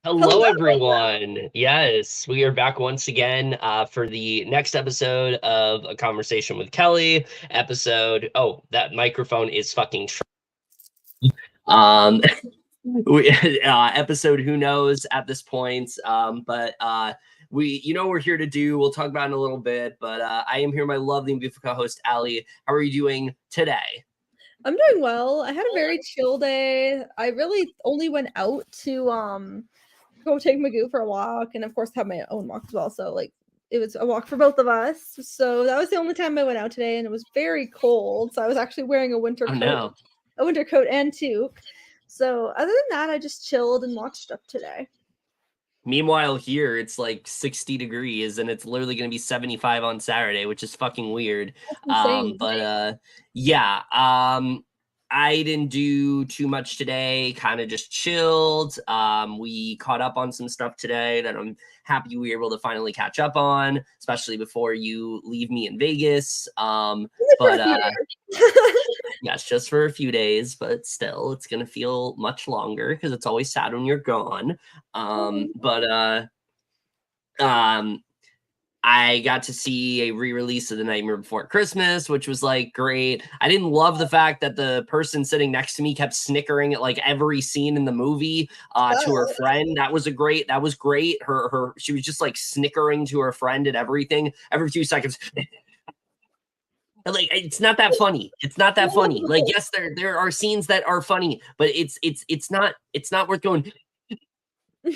Hello, everyone. Yes, we are back once again for the next episode of A Conversation with Kelly. That microphone is fucking. Um, episode. Who knows at this point? We're here to do. We'll talk about it in a little bit. But I am here, my lovely and beautiful co-host Ali. How are you doing today? I'm doing well. I had a very chill day. I really only went out to go take Magoo for a walk, and of course have my own walk as well. So like it was a walk for both of us. So that was the only time I went out today, and it was very cold. So I was actually wearing a winter coat, and toque. So other than that, I just chilled and watched stuff today. Meanwhile, here it's like 60 degrees and it's literally going to be 75 on Saturday, which is fucking weird. I didn't do too much today, kind of just chilled. We caught up on some stuff today that I'm happy we were able to finally catch up on, especially before you leave me in Vegas. Yes, just for a few days, but still, it's going to feel much longer because it's always sad when you're gone. I got to see a re-release of The Nightmare Before Christmas, which was like great. I didn't love the fact that the person sitting next to me kept snickering at like every scene in the movie to her friend. That was great. She was just like snickering to her friend at everything every few seconds. Like it's not that funny. It's not that funny. Like yes, there are scenes that are funny, but it's not worth going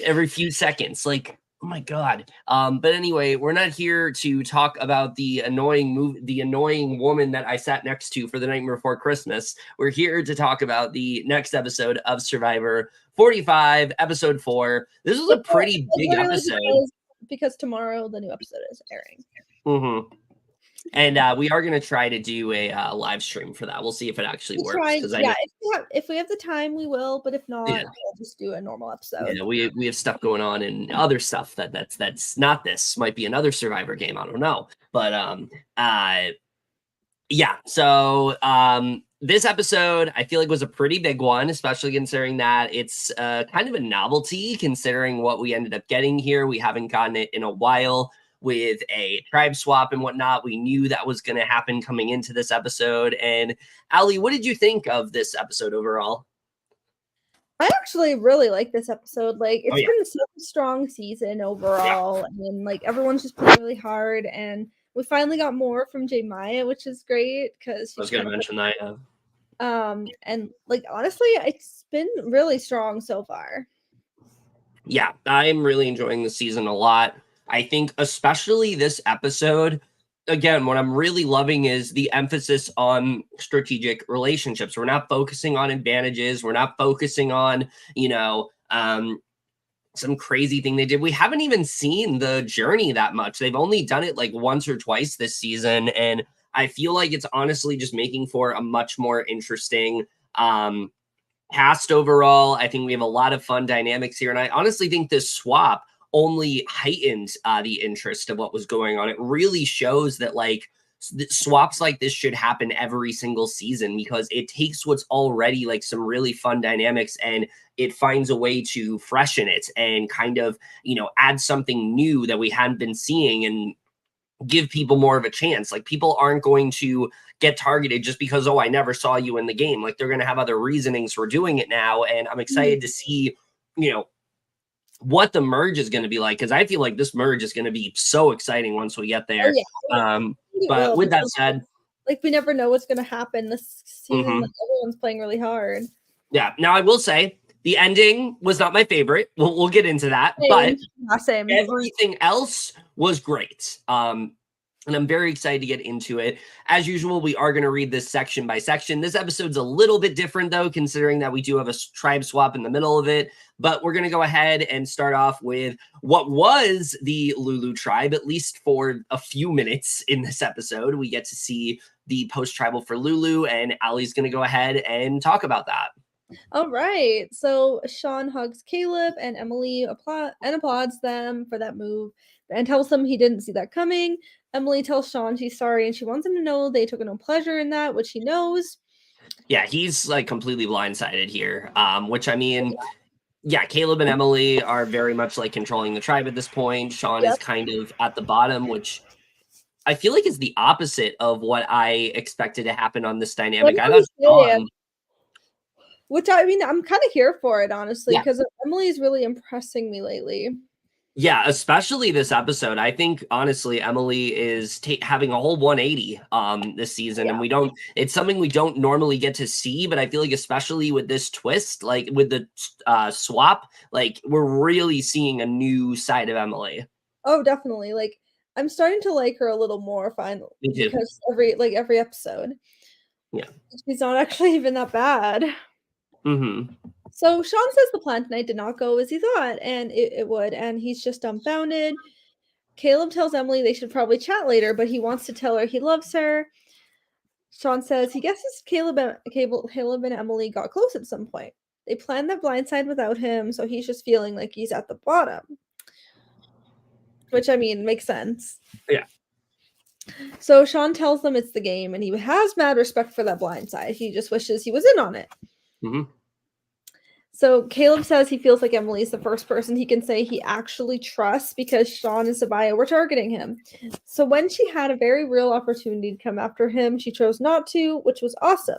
every few seconds. Like oh my god. But anyway, we're not here to talk about the annoying woman that I sat next to for The Nightmare Before Christmas. We're here to talk about the next episode of Survivor 45, episode 4. This was a pretty big episode because tomorrow the new episode is airing. Mm-hmm. And we are going to try to do a live stream for that. We'll see if it actually works. If we have the time, we will. But if not, we'll just do a normal episode. Yeah, we have stuff going on and other stuff that's not this. Might be another Survivor game. I don't know. But So this episode, I feel like was a pretty big one, especially considering that it's kind of a novelty, considering what we ended up getting here. We haven't gotten it in a while. With a tribe swap and whatnot. We knew that was going to happen coming into this episode. And Ali, what did you think of this episode overall? I actually really like this episode. Like it's been such a strong season overall. I mean, like everyone's just playing really hard, and we finally got more from J Maya, which is great because I was going to mention that. And like honestly, it's been really strong so far. Yeah, I'm really enjoying the season a lot. I think especially this episode, again, what I'm really loving is the emphasis on strategic relationships. We're not focusing on advantages. We're not focusing on, some crazy thing they did. We haven't even seen the journey that much. They've only done it like once or twice this season. And I feel like it's honestly just making for a much more interesting cast overall. I think we have a lot of fun dynamics here. And I honestly think this swap only heightened the interest of what was going on. It really shows that like swaps like this should happen every single season because it takes what's already like some really fun dynamics and it finds a way to freshen it and kind of, add something new that we hadn't been seeing and give people more of a chance. Like people aren't going to get targeted just because, I never saw you in the game. Like they're going to have other reasonings for doing it now. And I'm excited to see, what the merge is going to be like, because I feel like this merge is going to be so exciting once we get there. But with that said, like we never know what's going to happen this season. Like, everyone's playing really hard. Yeah. Now I will say the ending was not my favorite. We'll get into that, but everything else was great. And I'm very excited to get into it. As usual, we are going to read this section by section. This episode's a little bit different, though, considering that we do have a tribe swap in the middle of it. But we're going to go ahead and start off with what was the Lulu tribe, at least for a few minutes in this episode. We get to see the post-tribal for Lulu, and Ali's going to go ahead and talk about that. All right. So Sean hugs Kaleb and Emily applauds them for that move and tells them he didn't see that coming. Emily tells Sean she's sorry and she wants him to know they took no pleasure in that, which he knows. Yeah, he's like completely blindsided here, which I mean, Yeah, Kaleb and Emily are very much like controlling the tribe at this point. Sean is Yep. kind of at the bottom, which I feel like is the opposite of what I expected to happen on this What dynamic. did I we thought say? Sean, Which I mean, I'm kind of here for it, honestly, yeah, because Emily's really impressing me lately. yeah, especially this episode. I think honestly, Emily is having a whole 180 this season, Yeah. and it's something we don't normally get to see, but I feel like especially with this twist, like with the swap, like we're really seeing a new side of Emily. Oh, definitely. Like, I'm starting to like her a little more finally Me too. because every episode, Yeah. she's not actually even that bad. Mm-hmm. So Sean says the plan tonight did not go as he thought, and it would, and he's just dumbfounded. Kaleb tells Emily they should probably chat later, but he wants to tell her he loves her. Sean says he guesses Kaleb and Emily got close at some point. They planned the blindside without him, so he's just feeling like he's at the bottom. Which, I mean, makes sense. Yeah. So Sean tells them it's the game, and he has mad respect for that blindside. He just wishes he was in on it. Mm-hmm. So Kaleb says he feels like Emily's the first person he can say he actually trusts because Sean and Sabiyah were targeting him. So when she had a very real opportunity to come after him, she chose not to, which was awesome,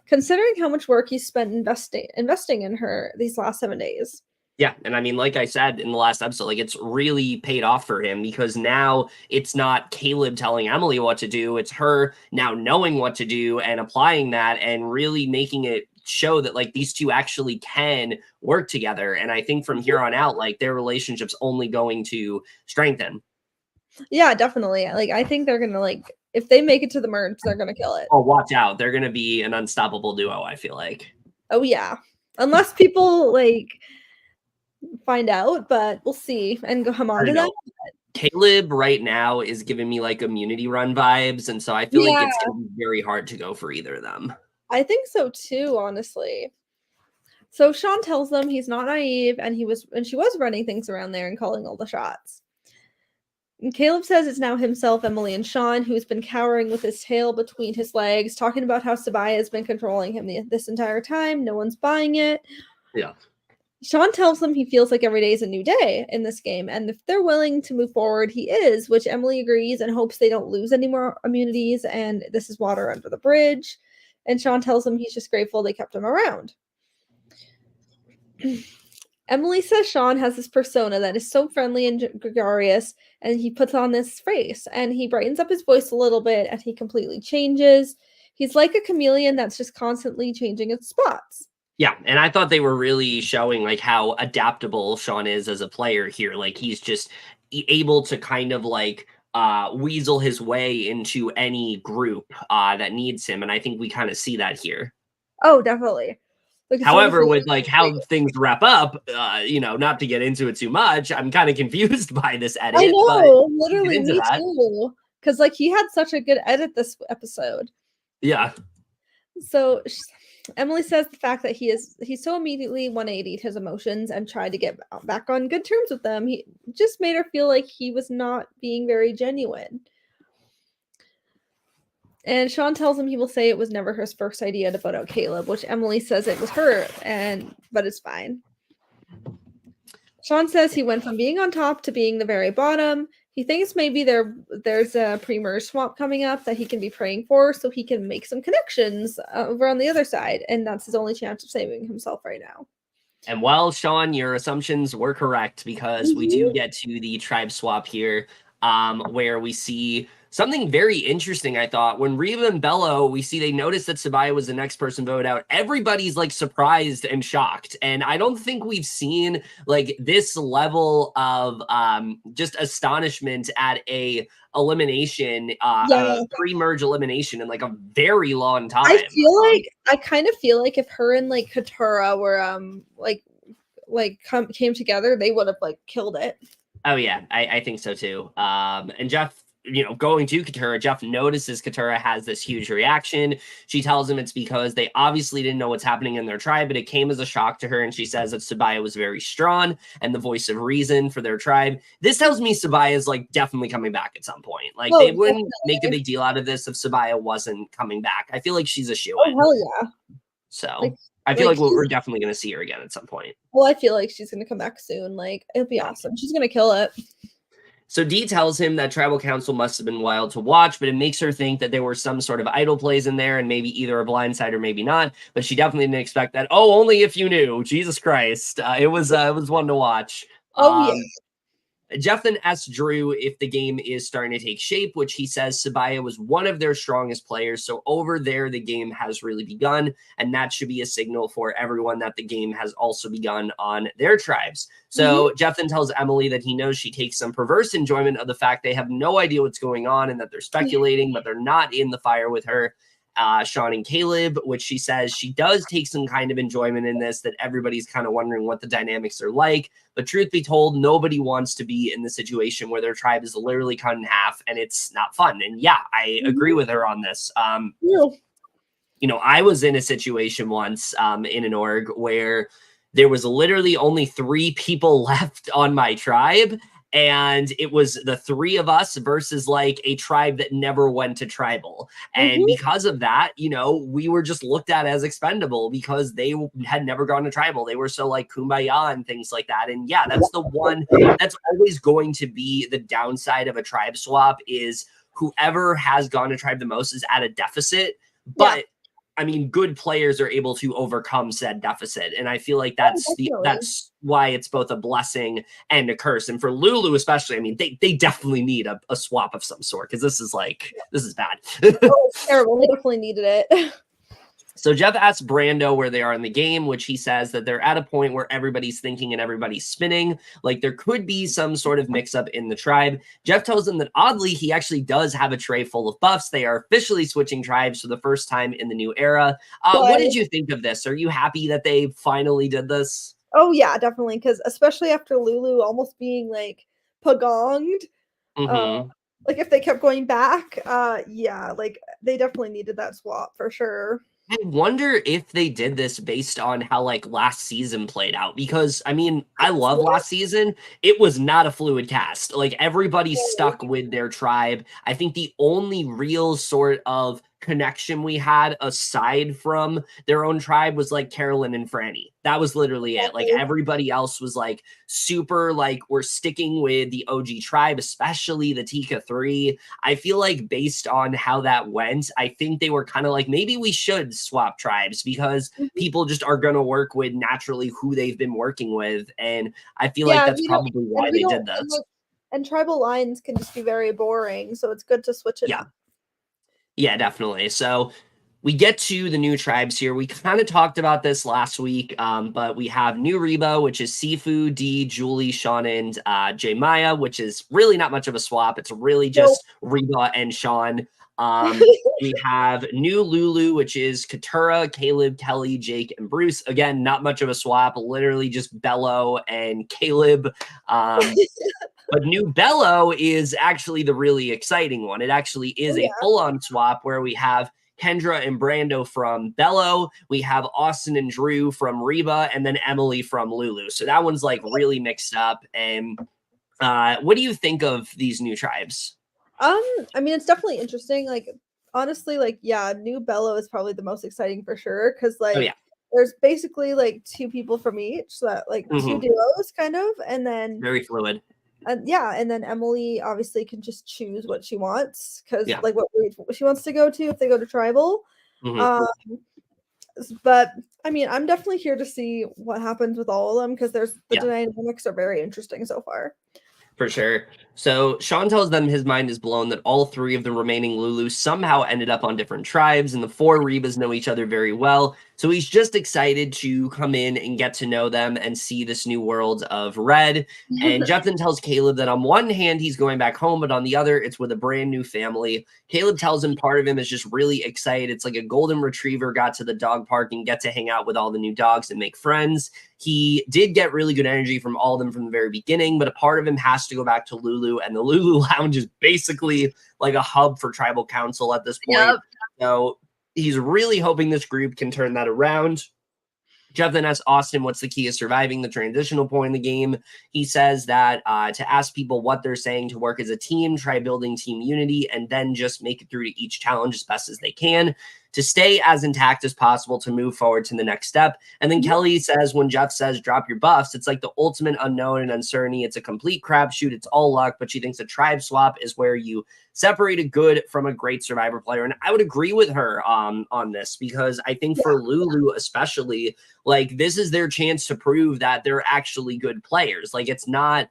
considering how much work he spent investing in her these last 7 days. Yeah, and I mean, like I said in the last episode, like it's really paid off for him because now it's not Kaleb telling Emily what to do, it's her now knowing what to do and applying that and really making it show that like these two actually can work together. And I think from here on out, like their relationship's only going to strengthen. Yeah, definitely. Like, I think they're gonna, like, if they make it to the merge, they're gonna kill it. Oh, watch out. They're gonna be an unstoppable duo, I feel like. Oh yeah. Unless people like find out, but we'll see and go come I on to don't that. know. Kaleb right now is giving me like immunity run vibes, and so I feel like Yeah, it's gonna be very hard to go for either of them. I think so too, honestly. So Sean tells them he's not naive and she was running things around there and calling all the shots. And Kaleb says it's now himself, Emily, and Sean who's been cowering with his tail between his legs, talking about how Sabiyah has been controlling him this entire time. No one's buying it. Yeah. Sean tells them he feels like every day is a new day in this game, and if they're willing to move forward, he is, which Emily agrees and hopes they don't lose any more immunities, and this is water under the bridge. And Sean tells them he's just grateful they kept him around. Emily says Sean has this persona that is so friendly and gregarious, and he puts on this face, and he brightens up his voice a little bit, and he completely changes. He's like a chameleon that's just constantly changing its spots. Yeah, and I thought they were really showing like how adaptable Sean is as a player here. Like he's just able to kind of like weasel his way into any group that needs him, and I think we kind of see that here. Oh, definitely. Like, However, with like how things wrap up, not to get into it too much, I'm kind of confused by this edit. I know, literally, into me that. too. Because like he had such a good edit this episode. Yeah. So Emily says the fact that he's so immediately 180'd his emotions and tried to get back on good terms with them, he just made her feel like he was not being very genuine. And Sean tells him he will say it was never his first idea to vote out Kaleb, which Emily says it was her, but it's fine. Sean says he went from being on top to being the very bottom. He thinks maybe there's a pre-merge swap coming up that he can be praying for so he can make some connections over on the other side, and that's his only chance of saving himself right now. And well, Sean, your assumptions were correct because we do get to the tribe swap here, where we see something very interesting, I thought. When Reva and Bello, we see they notice that Sabiyah was the next person voted out. Everybody's like surprised and shocked. And I don't think we've seen like this level of just astonishment at a elimination, a pre-merge elimination in like a very long time. I kind of feel like if her and like Katurah were came together, they would have like killed it. Oh yeah, I think so too. And Jeff, going to Katurah, Jeff notices Katurah has this huge reaction. She tells him it's because they obviously didn't know what's happening in their tribe, but it came as a shock to her. And she says that Sabiyah was very strong and the voice of reason for their tribe. This tells me Sabiyah is like definitely coming back at some point. Like they wouldn't make a big deal out of this if Sabiyah wasn't coming back. I feel like she's a shoo-in. Oh hell yeah. So Like, I feel like we're she's definitely going to see her again at some point. well, I feel like she's gonna come back soon. Like, it'll be awesome. She's gonna kill it. So Dee tells him that tribal council must have been wild to watch, but it makes her think that there were some sort of idol plays in there and maybe either a blindside or maybe not. But she definitely didn't expect that. Oh, only if you knew. Jesus Christ. It was one to watch. Oh, yeah. Jeff then asks Drew if the game is starting to take shape, which he says Sabiyah was one of their strongest players. So over there, the game has really begun, and that should be a signal for everyone that the game has also begun on their tribes. So Jeff then tells Emily that he knows she takes some perverse enjoyment of the fact they have no idea what's going on and that they're speculating, but they're not in the fire with her. Sean and Kaleb, which she says she does take some kind of enjoyment in this, that everybody's kind of wondering what the dynamics are like. But truth be told, nobody wants to be in the situation where their tribe is literally cut in half and it's not fun. And yeah, I agree with her on this. You know, I was in a situation once in an org where there was literally only 3 people left on my tribe. And it was the 3 of us versus like a tribe that never went to tribal. And because of that, you know, we were just looked at as expendable because they had never gone to tribal. They were so like kumbaya and things like that. And yeah, that's the one that's always going to be the downside of a tribe swap, is whoever has gone to tribe the most is at a deficit. But I mean, good players are able to overcome said deficit. And I feel like that's why it's both a blessing and a curse. And for Lulu, especially, I mean, they definitely need a swap of some sort, because this is bad. Oh, it's terrible. They definitely needed it. So Jeff asks Brando where they are in the game, which he says that they're at a point where everybody's thinking and everybody's spinning. Like there could be some sort of mix-up in the tribe. Jeff tells him that oddly, he actually does have a tray full of buffs. They are officially switching tribes for the first time in the new era. What did you think of this? Are you happy that they finally did this? Oh, yeah, definitely. Because especially after Lulu almost being like pagonged, like if they kept going back, yeah, like they definitely needed that swap for sure. I wonder if they did this based on how like last season played out, because I mean, I love last season. It was not a fluid cast. Like everybody stuck with their tribe. I think the only real sort of connection we had aside from their own tribe was like Carolyn and Franny. That was literally it. Like everybody else was like super like we're sticking with the OG tribe, especially the Tika 3. I feel like based on how that went, I think they were kind of like maybe we should swap tribes, because people just are going to work with naturally who they've been working with. And I feel like that's probably why they did this. And tribal lines can just be very boring, so it's good to switch it up. Yeah, definitely. So we get to the new tribes here. We kind of talked about this last week, but we have new Reba, which is Sifu, Dee, Julie, Sean, and J Maya, which is really not much of a swap. It's really just Reba and Sean. We have new Lulu, which is Katurah, Kaleb, Kelly, Jake, and Bruce. Again, not much of a swap, literally just Bello and Kaleb. But new Bello is actually the really exciting one. It actually is a full-on swap where we have Kendra and Brando from Bello. We have Austin and Drew from Reba, and then Emily from Lulu. So that one's like really mixed up. And what do you think of these new tribes? I mean, it's definitely interesting. Like, honestly, like, yeah, new Bello is probably the most exciting for sure. Cause like, there's basically like 2 people from each, so that like 2 duos kind of, and then very fluid. And then Emily obviously can just choose what she wants, because like what she wants to go to if they go to tribal. But I mean, I'm definitely here to see what happens with all of them, because the dynamics are very interesting so far. For sure. So Sean tells them his mind is blown that all 3 of the remaining Lulus somehow ended up on different tribes, and the 4 Rebas know each other very well. So he's just excited to come in and get to know them and see this new world of Red. And Jeff then tells Kaleb that on one hand, he's going back home, but on the other, it's with a brand new family. Kaleb tells him part of him is just really excited. It's like a golden retriever got to the dog park and get to hang out with all the new dogs and make friends. He did get really good energy from all of them from the very beginning, but a part of him has to go back to Lulu, and the Lulu Lounge is basically like a hub for tribal council at this point. So he's really hoping this group can turn that around. Jeff then asks Austin what's the key to surviving the transitional point in the game. He says that to ask people what they're saying to work as a team, try building team unity, and then just make it through to each challenge as best as they can. to stay as intact as possible to move forward to the next step. And then Kelly says, when Jeff says, drop your buffs, it's like the ultimate unknown and uncertainty. It's a complete crapshoot. It's all luck, but she thinks a tribe swap is where you separate a good from a great survivor player. And I would agree with her on this, because I think for Lulu especially, like, this is their chance to prove that they're actually good players. Like, it's not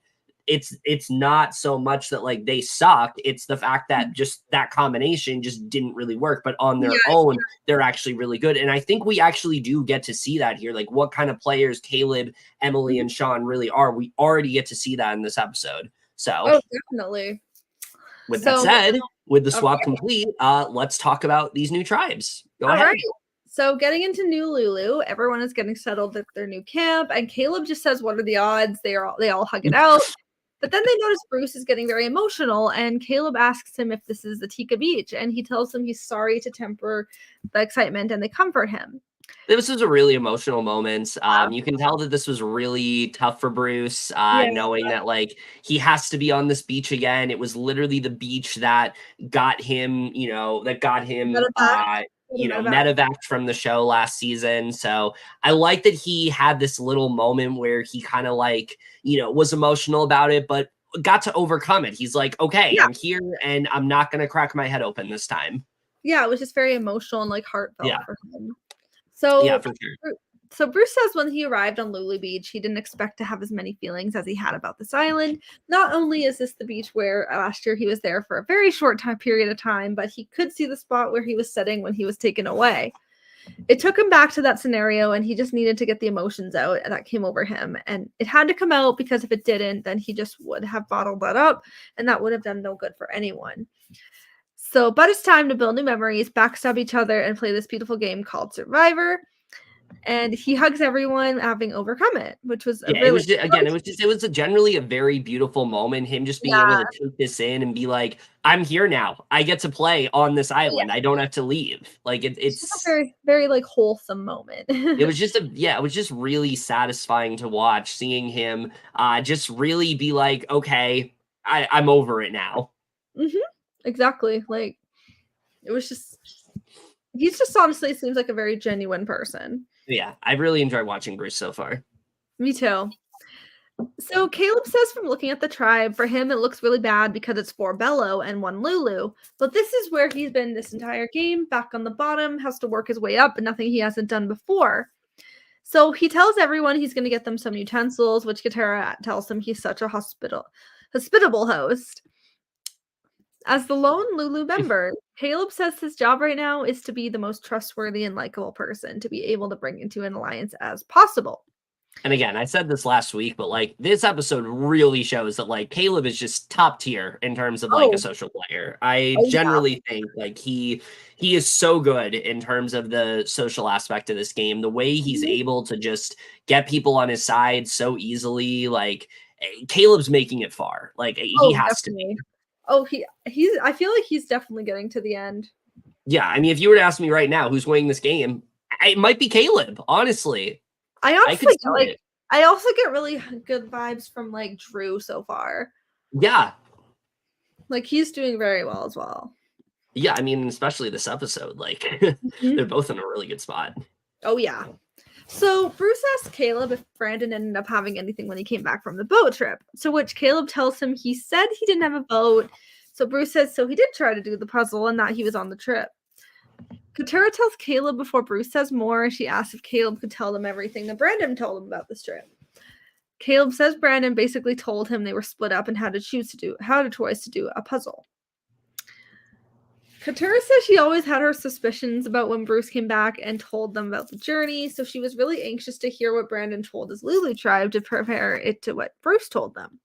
so much that like they suck. It's the fact that just that combination just didn't really work, but on their own, they're actually really good. And I think we actually do get to see that here, like what kind of players Kaleb, Emily, and Sean really are. We already get to see that in this episode. So definitely. With that said, with the swap complete, let's talk about these new tribes. Go ahead. Right. So getting into New Lulu, everyone is getting settled at their new camp, and Kaleb just says, "What are the odds?" They all hug it out. But then they notice Bruce is getting very emotional, and Kaleb asks him if this is the Tika Beach, and he tells them he's sorry to temper the excitement, and they comfort him. This was a really emotional moment. You can tell that this was really tough for Bruce, knowing that like he has to be on this beach again. It was literally the beach that got him, medevaced from the show last season. So I like that he had this little moment where he kind of like, was emotional about it, but got to overcome it. He's like, okay, I'm here and I'm not going to crack my head open this time. Yeah, it was just very emotional and like heartfelt for him. So yeah, for sure. So Bruce says when he arrived on Lulu Beach, he didn't expect to have as many feelings as he had about this island. Not only is this the beach where last year he was there for a very short period of time, but he could see the spot where he was sitting when he was taken away. It took him back to that scenario, and he just needed to get the emotions out that came over him. And it had to come out, because if it didn't, then he just would have bottled that up, and that would have done no good for anyone. So, but it's time to build new memories, backstab each other, and play this beautiful game called Survivor. And he hugs everyone, having overcome it, which was it was generally a very beautiful moment. Him just being able to take this in and be like, I'm here now. I get to play on this island. I don't have to leave. Like it's a very, very like wholesome moment. It was just really satisfying to watch, seeing him just really be like, okay, I'm over it now. Exactly. Like it was just, he's just honestly seems like a very genuine person. Yeah, I've really enjoyed watching Bruce so far. Me too. So Kaleb says from looking at the tribe, for him it looks really bad because it's 4 Bello and 1 Lulu. But this is where he's been this entire game, back on the bottom, has to work his way up, and nothing he hasn't done before. So he tells everyone he's going to get them some utensils, which Katurah tells him he's such a hospitable host. As the lone Lulu member, Kaleb says his job right now is to be the most trustworthy and likable person to be able to bring into an alliance as possible. And again, I said this last week, but like this episode really shows that like Kaleb is just top tier in terms of like a social player. I generally think like he is so good in terms of the social aspect of this game. The way he's able to just get people on his side so easily, like Kaleb's making it far. Like he has definitely. He's I feel like he's definitely getting to the end. Yeah, I mean, if you were to ask me right now who's winning this game, it might be Kaleb, honestly. I also get really good vibes from like Drew so far. Yeah. Like he's doing very well as well. Yeah, I mean, especially this episode, like they're both in a really good spot. Oh yeah. So Bruce asks Kaleb if Brandon ended up having anything when he came back from the boat trip. To which Kaleb tells him he said he didn't have a boat. So Bruce says so he did try to do the puzzle and that he was on the trip. Katurah tells Kaleb before Bruce says more. She asks if Kaleb could tell them everything that Brandon told him about this trip. Kaleb says Brandon basically told him they were split up and had to choose to do a puzzle. Katurah says she always had her suspicions about when Bruce came back and told them about the journey, so she was really anxious to hear what Brandon told his Lulu tribe to prepare it to what Bruce told them.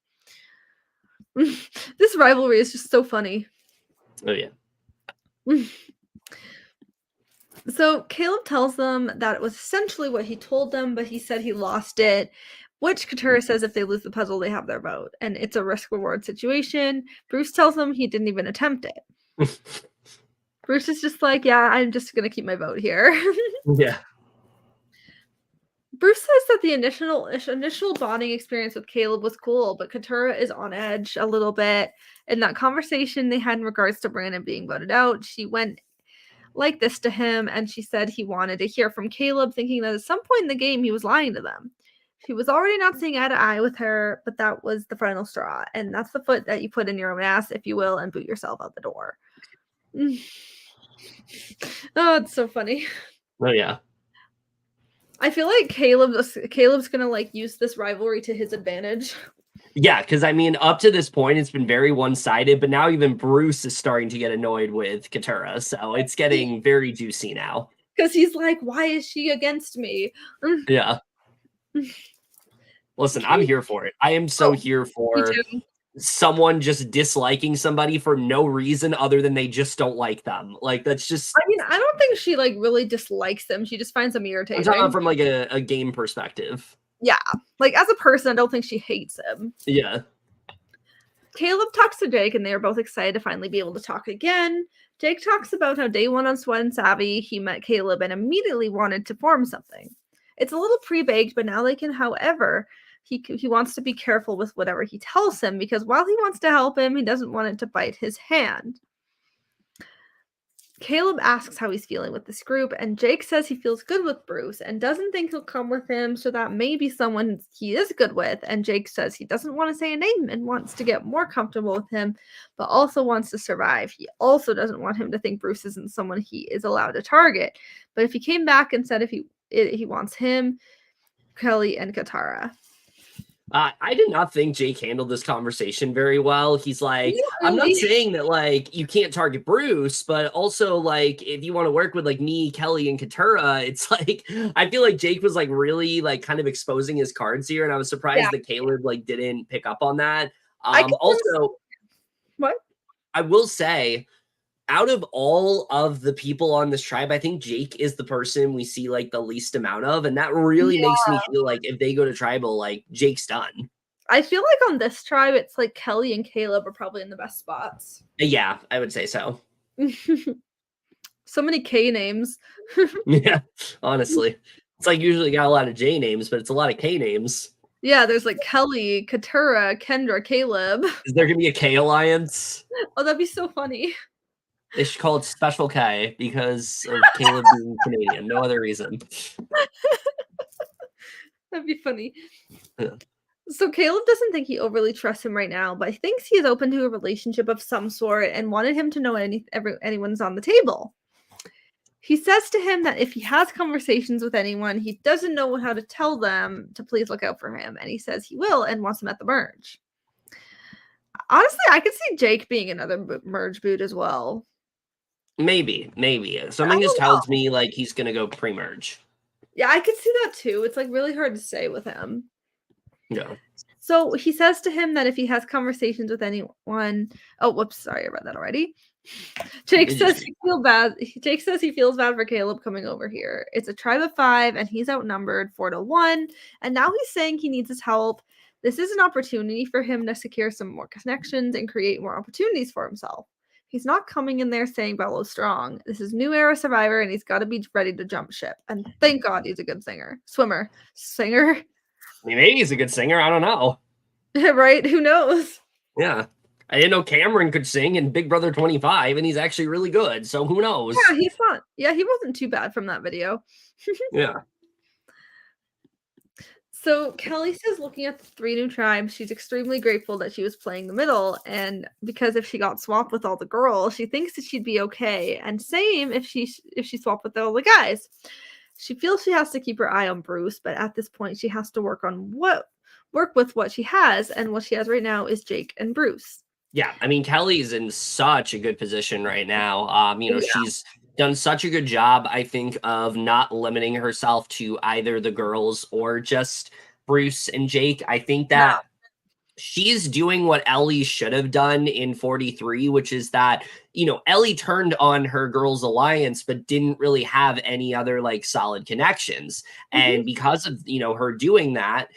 This rivalry is just so funny. Oh, yeah. So Kaleb tells them that it was essentially what he told them, but he said he lost it, which Katurah says if they lose the puzzle, they have their vote, and it's a risk-reward situation. Bruce tells them he didn't even attempt it. Bruce is just like, yeah, I'm just going to keep my vote here. Yeah. Bruce says that the initial bonding experience with Kaleb was cool, but Katurah is on edge a little bit. In that conversation they had in regards to Brandon being voted out, she went like this to him, and she said he wanted to hear from Kaleb, thinking that at some point in the game he was lying to them. He was already not seeing eye to eye with her, but that was the final straw, and that's the foot that you put in your own ass, if you will, and boot yourself out the door. Oh, it's so funny. Oh yeah. I feel like Caleb's gonna like use this rivalry to his advantage. Yeah, because I mean, up to this point, it's been very one-sided, but now even Bruce is starting to get annoyed with Katurah, so it's getting very juicy now. Because he's like, why is she against me? Yeah. Listen, I'm here for it. I am so here for someone just disliking somebody for no reason other than they just don't like them. Like, that's just... I mean, I don't think she, like, really dislikes them. She just finds them irritating. I'm talking from, like, a game perspective. Yeah. Like, as a person, I don't think she hates him. Yeah. Kaleb talks to Jake, and they are both excited to finally be able to talk again. Jake talks about how day one on Sweat and Savvy, he met Kaleb and immediately wanted to form something. It's a little pre-baked, but now they can, however... He wants to be careful with whatever he tells him, because while he wants to help him, he doesn't want it to bite his hand. Kaleb asks how he's feeling with this group, and Jake says he feels good with Bruce and doesn't think he'll come with him, so that may be someone he is good with. And Jake says he doesn't want to say a name and wants to get more comfortable with him, but also wants to survive. He also doesn't want him to think Bruce isn't someone he is allowed to target. But if he came back and said if he wants him, Kellie, and Katurah. I did not think Jake handled this conversation very well. He's like, I'm not saying that, like, you can't target Bruce, but also, like, if you want to work with, like, me, Kellie, and Katurah, it's like, I feel like Jake was, like, really, like, kind of exposing his cards here, and I was surprised that Kaleb, like, didn't pick up on that. Also, what? I will say, out of all of the people on this tribe, I think Jake is the person we see like the least amount of, and that really makes me feel like if they go to tribal, like Jake's done. I feel like on this tribe, it's like Kellie and Kaleb are probably in the best spots. Yeah, I would say so. So many K names. Yeah, honestly. It's like usually got a lot of J names, but it's a lot of K names. Yeah, there's like Kellie, Katurah, Kendra, Kaleb. Is there going to be a K alliance? Oh, that'd be so funny. They should call it Special K because of Kaleb being Canadian. No other reason. That'd be funny. Yeah. So Kaleb doesn't think he overly trusts him right now, but he thinks he is open to a relationship of some sort and wanted him to know anyone's on the table. He says to him that if he has conversations with anyone, he doesn't know how to tell them to please look out for him, and he says he will and wants him at the merge. Honestly, I could see Jake being another merge boot as well. Maybe. Something just tells me like he's gonna go pre-merge. Yeah, I could see that too. It's like really hard to say with him. Yeah. So he says to him that if he has conversations with anyone, oh, whoops, sorry, I read that already. Jake says he feels bad. Jake says he feels bad for Kaleb coming over here. It's a tribe of 5, and he's outnumbered 4-1. And now he's saying he needs his help. This is an opportunity for him to secure some more connections and create more opportunities for himself. He's not coming in there saying Bello's strong. This is new era Survivor, and he's got to be ready to jump ship. And thank God he's a good singer. I mean, maybe he's a good singer. I don't know. Right? Who knows? Yeah. I didn't know Cameron could sing in Big Brother 25, and he's actually really good. So who knows? Yeah, he's fun. Yeah, he wasn't too bad from that video. Yeah. So Kellie says, looking at the 3 new tribes, she's extremely grateful that she was playing the middle, and because if she got swapped with all the girls, she thinks that she'd be okay. And same if she swapped with all the guys. She feels she has to keep her eye on Bruce, but at this point, she has to work with what she has, and what she has right now is Jake and Bruce. Yeah, I mean, Kelly's in such a good position right now. She's done such a good job, I think, of not limiting herself to either the girls or just Bruce and Jake. I think that she's doing what Ellie should have done in 43, which is that, Ellie turned on her girls' alliance, but didn't really have any other, like, solid connections. And because of, her doing that,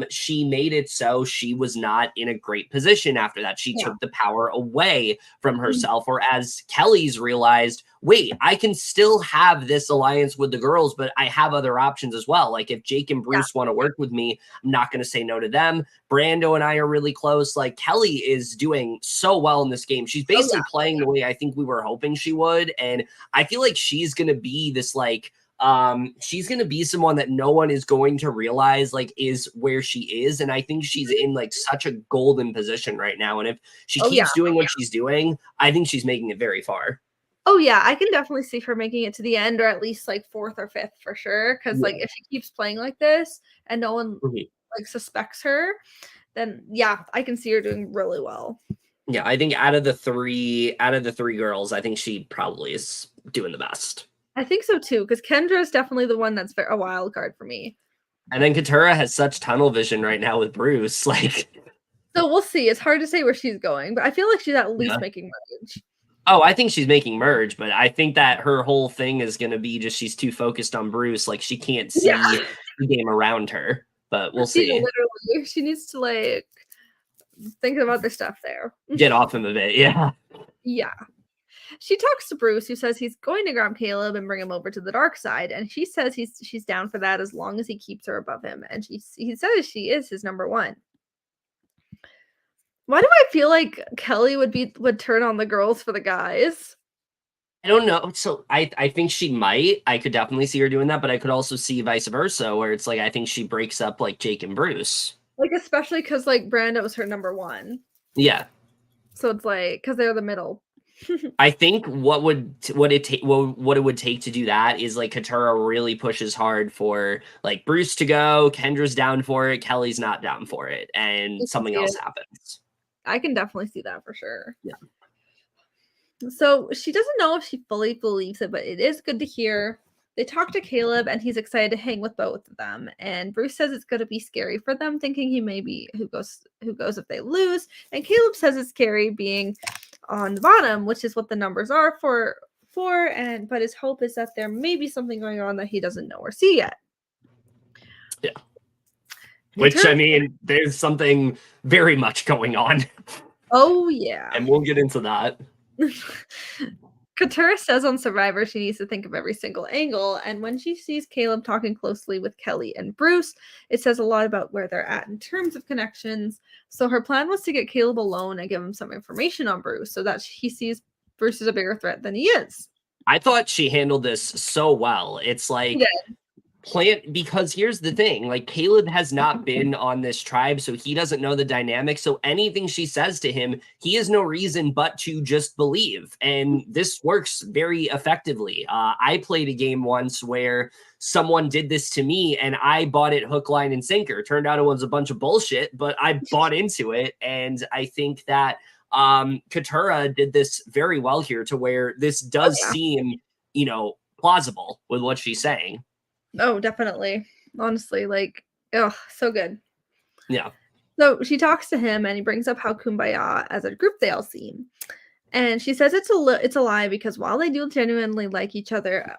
she made it so she was not in a great position after that. She took the power away from herself, or as Kelly's realized, wait, I can still have this alliance with the girls, but I have other options as well. Like if Jake and Bruce want to work with me, I'm not going to say no to them. Brando and I are really close. Like Kelly is doing so well in this game. She's basically playing the way I think we were hoping she would. And I feel like she's going to be this like, she's going to be someone that no one is going to realize like is where she is. And I think she's in like such a golden position right now. And if she keeps doing what she's doing, I think she's making it very far. Oh yeah, I can definitely see her making it to the end, or at least like 4th or 5th for sure. Because like if she keeps playing like this and no one like suspects her, then yeah, I can see her doing really well. Yeah, I think out of the three girls, I think she probably is doing the best. I think so too, because Kendra is definitely the one that's a wild card for me. And then Katurah has such tunnel vision right now with Bruce, like. So we'll see. It's hard to say where she's going, but I feel like she's at least making merge. Oh, I think she's making merge, but I think that her whole thing is going to be just she's too focused on Bruce, like she can't see the game around her. But we'll see. Literally, she needs to like think of other stuff there. Get off him a bit, yeah. Yeah. She talks to Bruce, who says he's going to grab Kaleb and bring him over to the dark side, and she says she's down for that as long as he keeps her above him, and he says she is his number one. Why do I feel like Kelly would turn on the girls for the guys? I don't know. So I think she might. I could definitely see her doing that, but I could also see vice versa, where it's like I think she breaks up like Jake and Bruce. Like especially because like Brando was her number one. Yeah. So it's like because they're the middle. I think what it would take to do that is like Katurah really pushes hard for like Bruce to go, Kendra's down for it, Kelly's not down for it, and something else happens. I can definitely see that for sure. Yeah. So she doesn't know if she fully believes it, but it is good to hear. They talk to Kaleb and he's excited to hang with both of them. And Bruce says it's going to be scary for them, thinking he may be who goes if they lose. And Kaleb says it's scary being on the bottom, which is what the numbers are for. But his hope is that there may be something going on that he doesn't know or see yet. Yeah. Which, I mean, there's something very much going on. Oh, yeah. And we'll get into that. Katurah says on Survivor she needs to think of every single angle, and when she sees Kaleb talking closely with Kelly and Bruce, it says a lot about where they're at in terms of connections. So her plan was to get Kaleb alone and give him some information on Bruce so that he sees Bruce as a bigger threat than he is. I thought she handled this so well. It's like because here's the thing, like Kaleb has not been on this tribe, so he doesn't know the dynamic. So anything she says to him, he has no reason but to just believe. And this works very effectively. I played a game once where someone did this to me and I bought it hook, line, and sinker. Turned out it was a bunch of bullshit, but I bought into it. And I think that Katurah did this very well here to where this does seem, plausible with what she's saying. Oh, definitely. Honestly, like, so good. Yeah. So she talks to him and he brings up how Kumbaya as a group they all seem. And she says it's a lie because while they do genuinely like each other,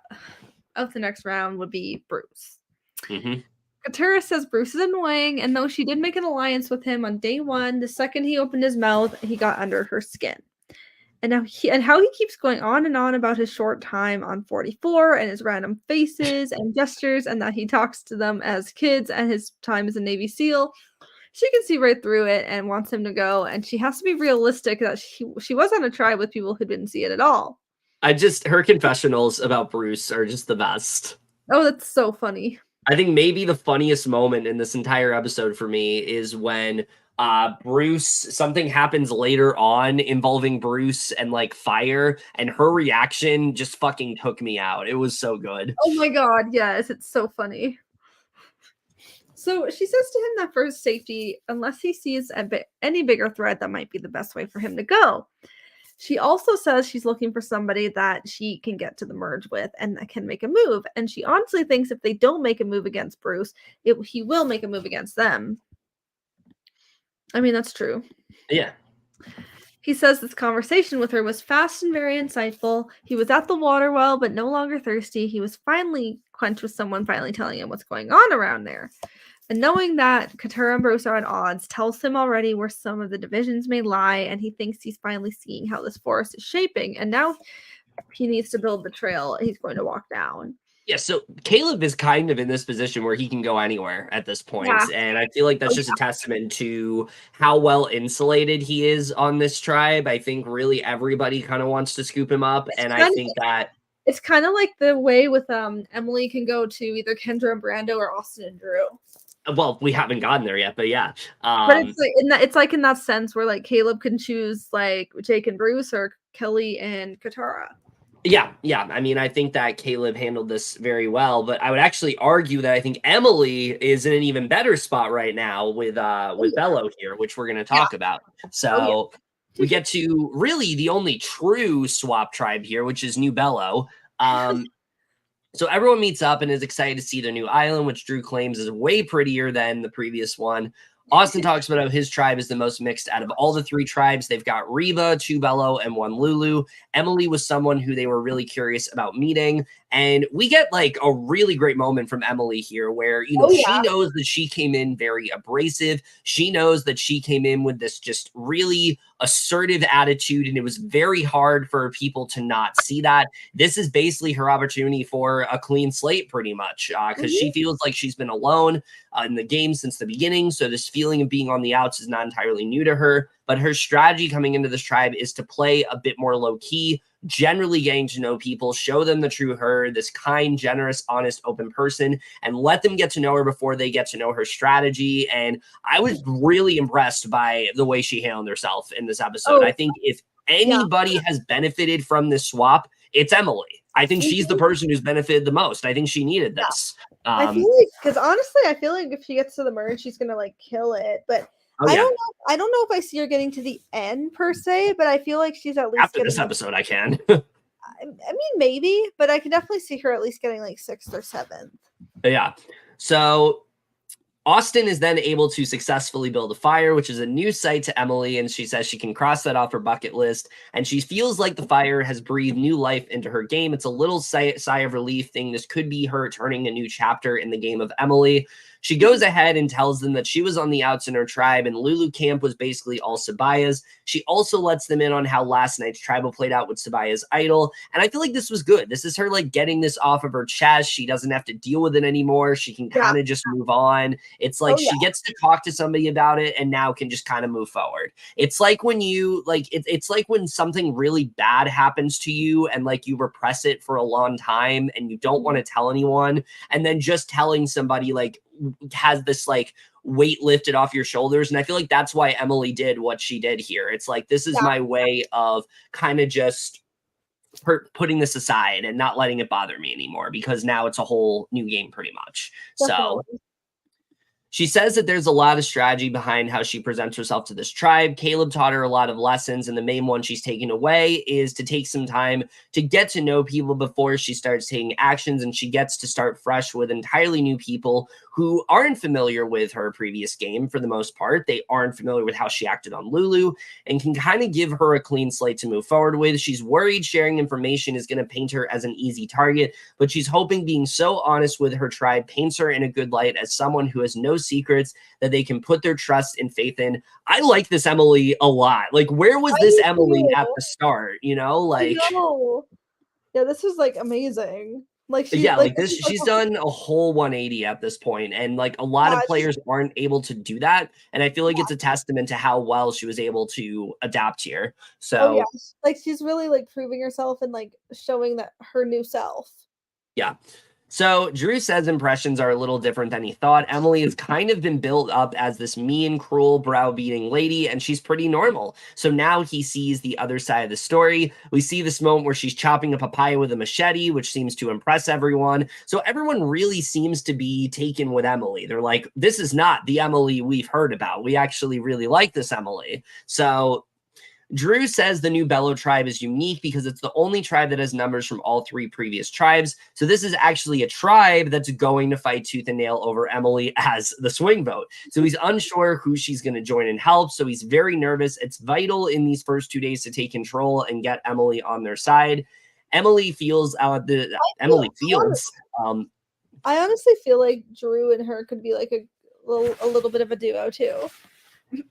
out the next round would be Bruce. Mm-hmm. Katurah says Bruce is annoying, and though she did make an alliance with him on day one, the second he opened his mouth, he got under her skin. And how he keeps going on and on about his short time on 44 and his random faces and gestures, and that he talks to them as kids and his time as a Navy SEAL. She can see right through it and wants him to go, and she has to be realistic that she was on a tribe with people who didn't see it at all. Her confessionals about Bruce are just the best. Oh, that's so funny. I think maybe the funniest moment in this entire episode for me is when Bruce, something happens later on involving Bruce and like fire, and her reaction just fucking took me out. It was so good. Oh my god, yes, it's so funny. So she says to him that for his safety, unless he sees any bigger threat, that might be the best way for him to go. She also says she's looking for somebody that she can get to the merge with and that can make a move. And she honestly thinks if they don't make a move against Bruce, he will make a move against them. I mean, that's true. Yeah. He says this conversation with her was fast and very insightful. He was at the water well, but no longer thirsty. He was finally quenched with someone finally telling him what's going on around there. And knowing that Katurah and Bruce are at odds tells him already where some of the divisions may lie, and he thinks he's finally seeing how this forest is shaping. And now he needs to build the trail he's going to walk down. Yeah, so Kaleb is kind of in this position where he can go anywhere at this Yeah. point, and I feel like that's just a testament to how well insulated he is on this tribe. I think really everybody kind of wants to scoop him up, and I think that it's kind of like the way with Emily can go to either Kendra and Brando or Austin and Drew. Well, we haven't gotten there yet, but yeah. But it's like in that sense where like Kaleb can choose like Jake and Bruce or Kelly and Katurah. Yeah. I mean, I think that Kaleb handled this very well, but I would actually argue that I think Emily is in an even better spot right now with Bello here, which we're going to talk about. So we get to really the only true swap tribe here, which is New Bello. So everyone meets up and is excited to see their new island, which Drew claims is way prettier than the previous one. Austin talks about how his tribe is the most mixed out of all the 3 tribes. They've got Reba, 2 Bello, and 1 Lulu. Emily was someone who they were really curious about meeting. And we get like a really great moment from Emily here where, she knows that she came in very abrasive. She knows that she came in with this just really assertive attitude, and it was very hard for people to not see that. This is basically her opportunity for a clean slate pretty much because she feels like she's been alone in the game since the beginning. So this feeling of being on the outs is not entirely new to her, but her strategy coming into this tribe is to play a bit more low key, generally getting to know people, show them the true her, this kind, generous, honest, open person, and let them get to know her before they get to know her strategy. And I was really impressed by the way she handled herself in this episode. I think if anybody has benefited from this swap, it's Emily. I think she's the person who's benefited the most. I think she needed this. I feel like, because honestly, I feel like if she gets to the merge, she's gonna like kill it. But I don't know if I see her getting to the end per se, but I feel like she's at least after this episode. I can. I mean, maybe, but I can definitely see her at least getting like 6th or 7th. Yeah. So Austin is then able to successfully build a fire, which is a new sight to Emily, and she says she can cross that off her bucket list, and she feels like the fire has breathed new life into her game. It's a little sigh of relief thing. This could be her turning a new chapter in the game of Emily. She goes ahead and tells them that she was on the outs in her tribe, and Lulu camp was basically all Sabiyah's. She also lets them in on how last night's tribal played out with Sabiyah's idol, and I feel like this was good. This is her like getting this off of her chest. She doesn't have to deal with it anymore. She can kind of just move on. It's like she gets to talk to somebody about it and now can just kind of move forward. It's like when you like it's like when something really bad happens to you and like you repress it for a long time and you don't want to tell anyone, and then just telling somebody like has this like weight lifted off your shoulders. And I feel like that's why Emily did what she did here. It's like, this is my way of kind of just putting this aside and not letting it bother me anymore, because now it's a whole new game pretty much. Definitely. So she says that there's a lot of strategy behind how she presents herself to this tribe. Kaleb taught her a lot of lessons, and the main one she's taking away is to take some time to get to know people before she starts taking actions, and she gets to start fresh with entirely new people who aren't familiar with her previous game for the most part. They aren't familiar with how she acted on Lulu and can kind of give her a clean slate to move forward with. She's worried sharing information is going to paint her as an easy target, but she's hoping being so honest with her tribe paints her in a good light as someone who has no secrets that they can put their trust and faith in. I like this Emily a lot. Like, where was this Emily at the start? You know, like, yeah, this was like amazing. Like, she's done a whole 180 at this point, and like a lot of players aren't able to do that. And I feel like it's a testament to how well she was able to adapt here. So, like she's really like proving herself and like showing that her new self. Yeah. So Drew says impressions are a little different than he thought. Emily has kind of been built up as this mean, cruel, browbeating lady, and she's pretty normal. So now he sees the other side of the story. We see this moment where she's chopping a papaya with a machete, which seems to impress everyone. So everyone really seems to be taken with Emily. They're like, this is not the Emily we've heard about. We actually really like this Emily. So Drew says the new Bello tribe is unique because it's the only tribe that has numbers from all 3 previous tribes. So this is actually a tribe that's going to fight tooth and nail over Emily as the swing vote. So he's unsure who she's going to join and help. So he's very nervous. It's vital in these first 2 days to take control and get Emily on their side. Emily feels I honestly feel like Drew and her could be like a little bit of a duo too.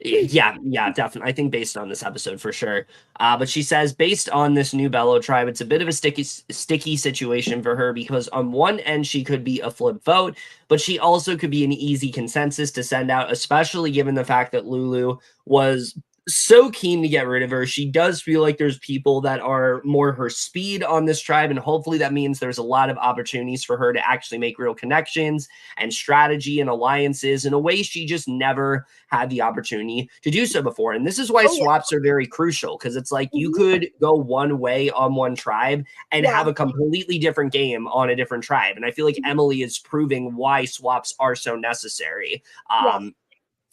Yeah, definitely. I think based on this episode for sure. But she says based on this new Bellow tribe, it's a bit of a sticky situation for her because on one end she could be a flip vote, but she also could be an easy consensus to send out, especially given the fact that Lulu was so keen to get rid of her. She does feel like there's people that are more her speed on this tribe, and hopefully that means there's a lot of opportunities for her to actually make real connections and strategy and alliances in a way she just never had the opportunity to do so before. And this is why swaps are very crucial, because it's like you could go one way on one tribe and have a completely different game on a different tribe. And I feel like Emily is proving why swaps are so necessary.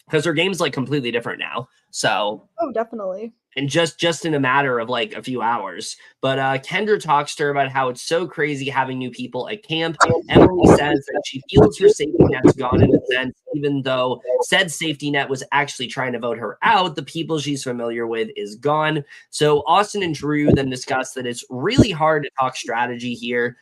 Because her game's like completely different now. So definitely. And just in a matter of like a few hours. But Kendra talks to her about how it's so crazy having new people at camp. Emily says that she feels her safety net's gone in a sense, even though said safety net was actually trying to vote her out. The people she's familiar with is gone. So Austin and Drew then discuss that it's really hard to talk strategy here,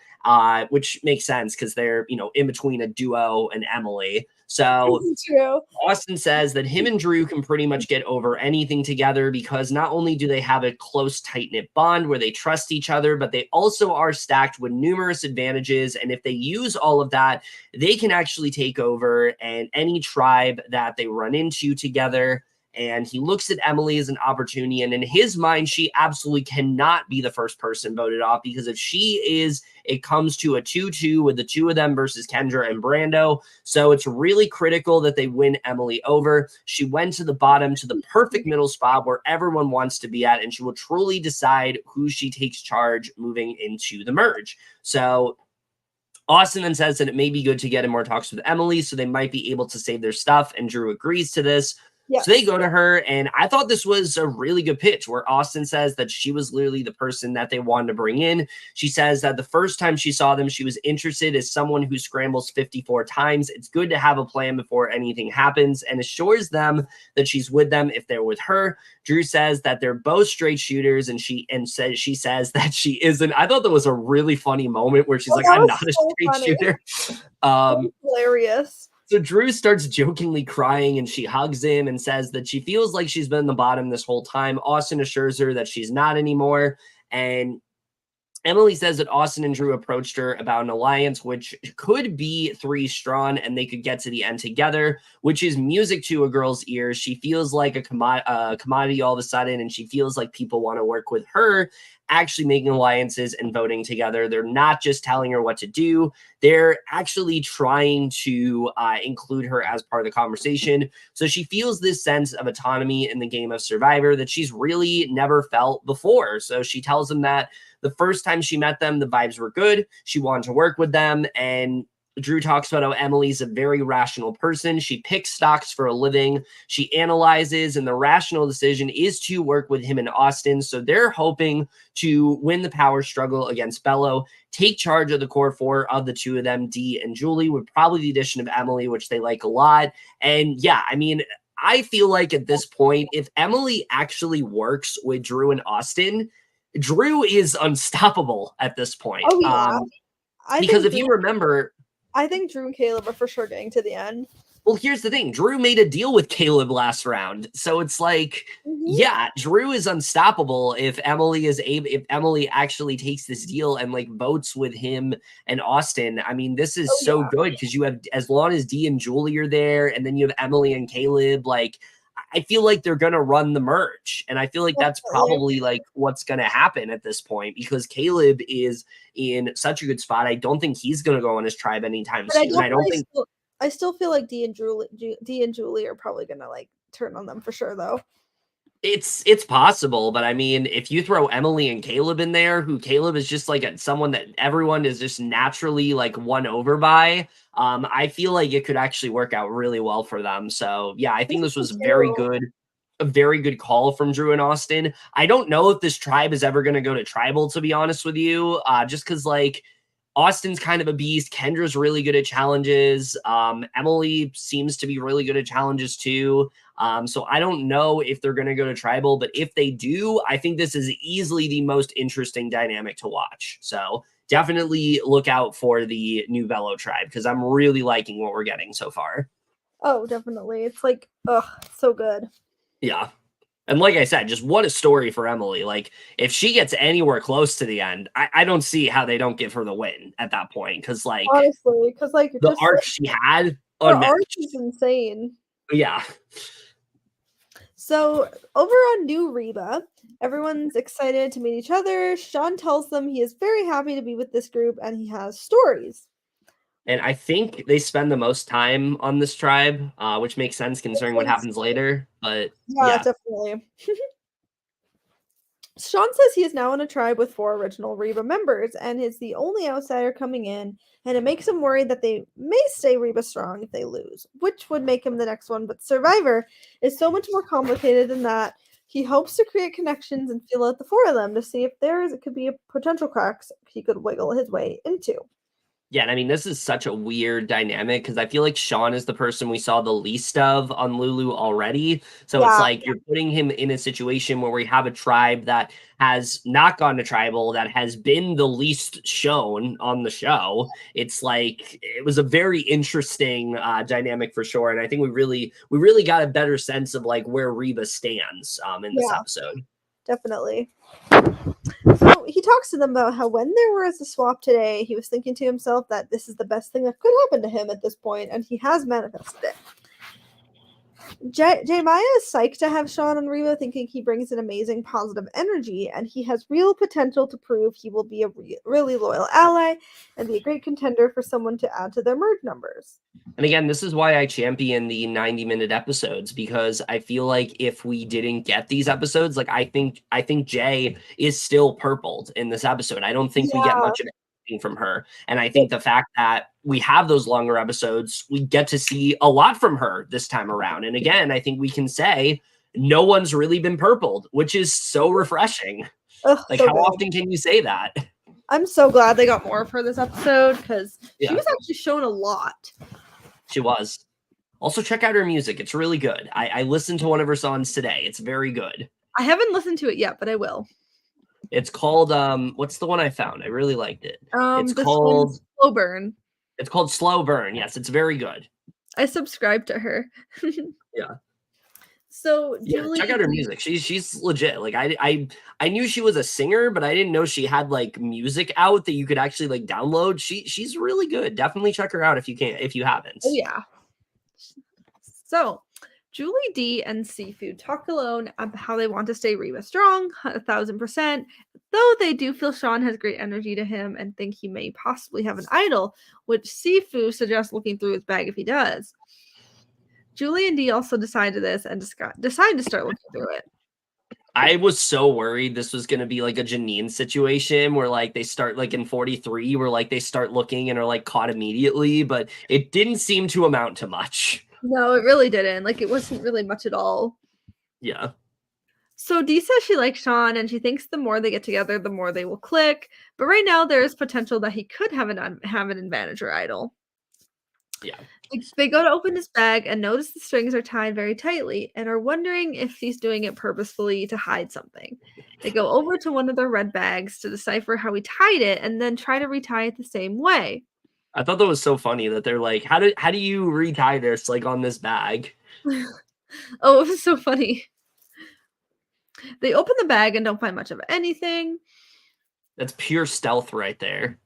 which makes sense because they're, in between a duo and Emily. So True. Austin says that him and Drew can pretty much get over anything together because not only do they have a close, tight-knit bond where they trust each other, but they also are stacked with numerous advantages. And if they use all of that, they can actually take over and any tribe that they run into together. And he looks at Emily as an opportunity. And in his mind, she absolutely cannot be the first person voted off because if she is, it comes to a 2-2 with the two of them versus Kendra and Brando. So it's really critical that they win Emily over. She went to the bottom to the perfect middle spot where everyone wants to be at, and she will truly decide who she takes charge moving into the merge. So Austin then says that it may be good to get in more talks with Emily so they might be able to save their stuff, and Drew agrees to this. Yes. So they go to her, and I thought this was a really good pitch where Austin says that she was literally the person that they wanted to bring in. She says that the first time she saw them, she was interested as someone who scrambles 54 times. It's good to have a plan before anything happens and assures them that she's with them if they're with her. Drew says that they're both straight shooters, and she says that she isn't. I thought that was a really funny moment where she's like, I'm not a straight shooter. Hilarious. So Drew starts jokingly crying and she hugs him and says that she feels like she's been in the bottom this whole time. Austin assures her that she's not anymore. And Emily says that Austin and Drew approached her about an alliance, which could be 3 strong and they could get to the end together, which is music to a girl's ears. She feels like a commodity all of a sudden, and she feels like people want to work with her, actually making alliances and voting together. They're not just telling her what to do. They're actually trying to include her as part of the conversation. So she feels this sense of autonomy in the game of Survivor that she's really never felt before. So she tells them that the first time she met them, the vibes were good. She wanted to work with them. And Drew talks about how Emily's a very rational person. She picks stocks for a living. She analyzes, and the rational decision is to work with him and Austin. So they're hoping to win the power struggle against Bello, take charge of the core 4 of the two of them, Dee and Julie, with probably the addition of Emily, which they like a lot. And yeah, I mean, I feel like at this point, if Emily actually works with Drew and Austin, Drew is unstoppable at this point. Oh, yeah. Because if you remember, I think Drew and Kaleb are for sure getting to the end. Well, here's the thing. Drew made a deal with Kaleb last round. So it's like, yeah, Drew is unstoppable if Emily actually takes this deal and like votes with him and Austin. I mean, this is so good because you have, as long as Dee and Julie are there, and then you have Emily and Kaleb, like, I feel like they're going to run the merge. And I feel like that's probably like what's going to happen at this point because Kaleb is in such a good spot. I don't think he's going to go on his tribe anytime soon. I still feel like Dee and Julie are probably going to like turn on them for sure though. It's possible, but I mean, if you throw Emily and Kaleb in there, who Kaleb is just like someone that everyone is just naturally like won over by, I feel like it could actually work out really well for them. So yeah, I think this was a very good call from Drew and Austin. I don't know if this tribe is ever going to go to tribal, to be honest with you, just because like Austin's kind of a beast. Kendra's really good at challenges. Emily seems to be really good at challenges too. So I don't know if they're going to go to tribal, but if they do, I think this is easily the most interesting dynamic to watch. So definitely look out for the new Velo tribe because I'm really liking what we're getting so far. Oh, definitely. It's like, ugh, so good. Yeah. And like I said, just what a story for Emily. Like, if she gets anywhere close to the end, I don't see how they don't give her the win at that point. Because, like, Honestly, because like the just arc like, she had, her arc is unmatched. insane. Yeah. So over on New Reba, everyone's excited to meet each other. Sean tells them he is very happy to be with this group and he has stories. And I think they spend the most time on this tribe, which makes sense considering what happens later. But Yeah, yeah. definitely. Sean says he is now in a tribe with 4 original Reba members and is the only outsider coming in, and it makes him worried that they may stay Reba strong if they lose, which would make him the next one. But Survivor is so much more complicated than that. He hopes to create connections and feel out the 4 of them to see if it could be a potential cracks he could wiggle his way into. Yeah, and I mean, this is such a weird dynamic because I feel like Sean is the person we saw the least of on Lulu already. So it's Yeah, like you're putting him in a situation where we have a tribe that has not gone to tribal, that has been the least shown on the show. It's like it was a very interesting dynamic for sure, and I think we really got a better sense of like where Reba stands in this yeah, episode. definitely. So he talks to them about how when there was a swap today, he was thinking to himself that this is the best thing that could happen to him at this point, and he has manifested it. Maya is psyched to have Sean and Reba, thinking he brings an amazing positive energy, and he has real potential to prove he will be a really loyal ally and be a great contender for someone to add to their merge numbers. And again, this is why I champion the 90-minute episodes, because I feel like if we didn't get these episodes, like I think Jay is still purpled in this episode. I don't think we get Yeah, much of anything from her. And I think the fact that we have those longer episodes, we get to see a lot from her this time around. And again, I think we can say no one's really been purpled, which is so refreshing. ugh, Like, so how good. often can you say that? I'm so glad they got more for this episode because she Yeah, was actually shown a lot. she was. Also, check out her music. It's really good. I listened to one of her songs today. It's very good. I haven't listened to it yet, but I will. It's called what's the one I found? I really liked it. It's This one's called Slow Burn. it's called Slow Burn. Yes, it's very good. I subscribe to her. Yeah. So Yeah, Julie, check out her music. She's legit. Like I knew she was a singer, but I didn't know she had like music out that you could actually like download. She's really good. Definitely check her out if you haven't. oh yeah. So Julie D and Sifu talk alone about how they want to stay Reba strong, 1,000%. Though they do feel Sean has great energy to him and think he may possibly have an idol, which Sifu suggests looking through his bag if he does. Julie and D also decide to this and decide to start looking through it. I was so worried this was gonna be like a Janine situation where like they start like in 43, where like they start looking and are like caught immediately, but it didn't seem to amount to much. No, it really didn't. Like, it wasn't really much at all. Yeah. So Dee says she likes Sean and she thinks the more they get together, the more they will click. But right now, there is potential that he could have an advantage or idol. Yeah. They go to open his bag and notice the strings are tied very tightly and are wondering if he's doing it purposefully to hide something. They go over to one of their red bags to decipher how he tied it and then try to retie it the same way. I thought that was so funny that they're like, how do you retie this like on this bag? Oh, it was so funny. They open the bag and don't find much of anything. That's pure stealth right there.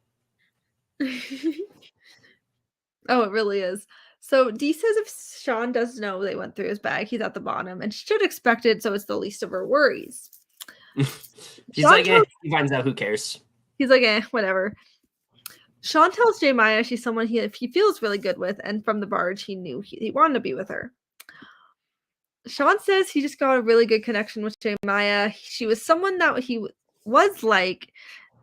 Oh, it really is. So Dee says if Sean does know they went through his bag, he's at the bottom and should expect it, so it's the least of her worries. She's like, he finds out, who cares? He's like, whatever. Sean tells Maya she's someone he feels really good with, and from the barge he knew he wanted to be with her. Sean says he just got a really good connection with Maya. She was someone that he was like,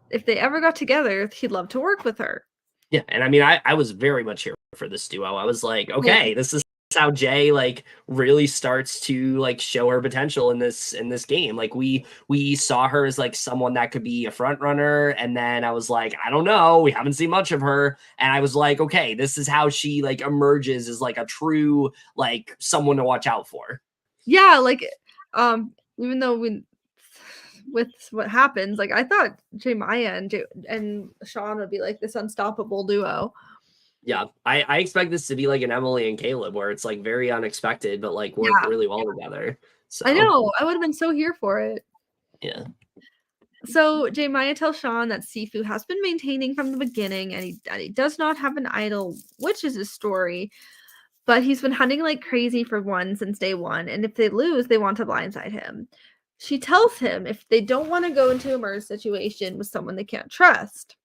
if they ever got together, he'd love to work with her. Yeah, and I mean, I was very much here for this duo. I was like, okay, this is how Jay like really starts to like show her potential in this game. Like we saw her as like someone that could be a front runner, and then I was like, I don't know, we haven't seen much of her, and I was like, okay, this is how she like emerges as like a true like someone to watch out for. Yeah, like even though with what happens, like I thought Maya and Sean would be like this unstoppable duo. Yeah, I expect this to be like an Emily and Kaleb where it's like very unexpected, but like work Yeah. really well together. I So know. I would have been so here for it. yeah. So Maya tells Sean that Sifu has been maintaining from the beginning, and he does not have an idol, which is his story. But he's been hunting like crazy for one since day one, and if they lose, they want to blindside him. She tells him if they don't want to go into a murder situation with someone they can't trust.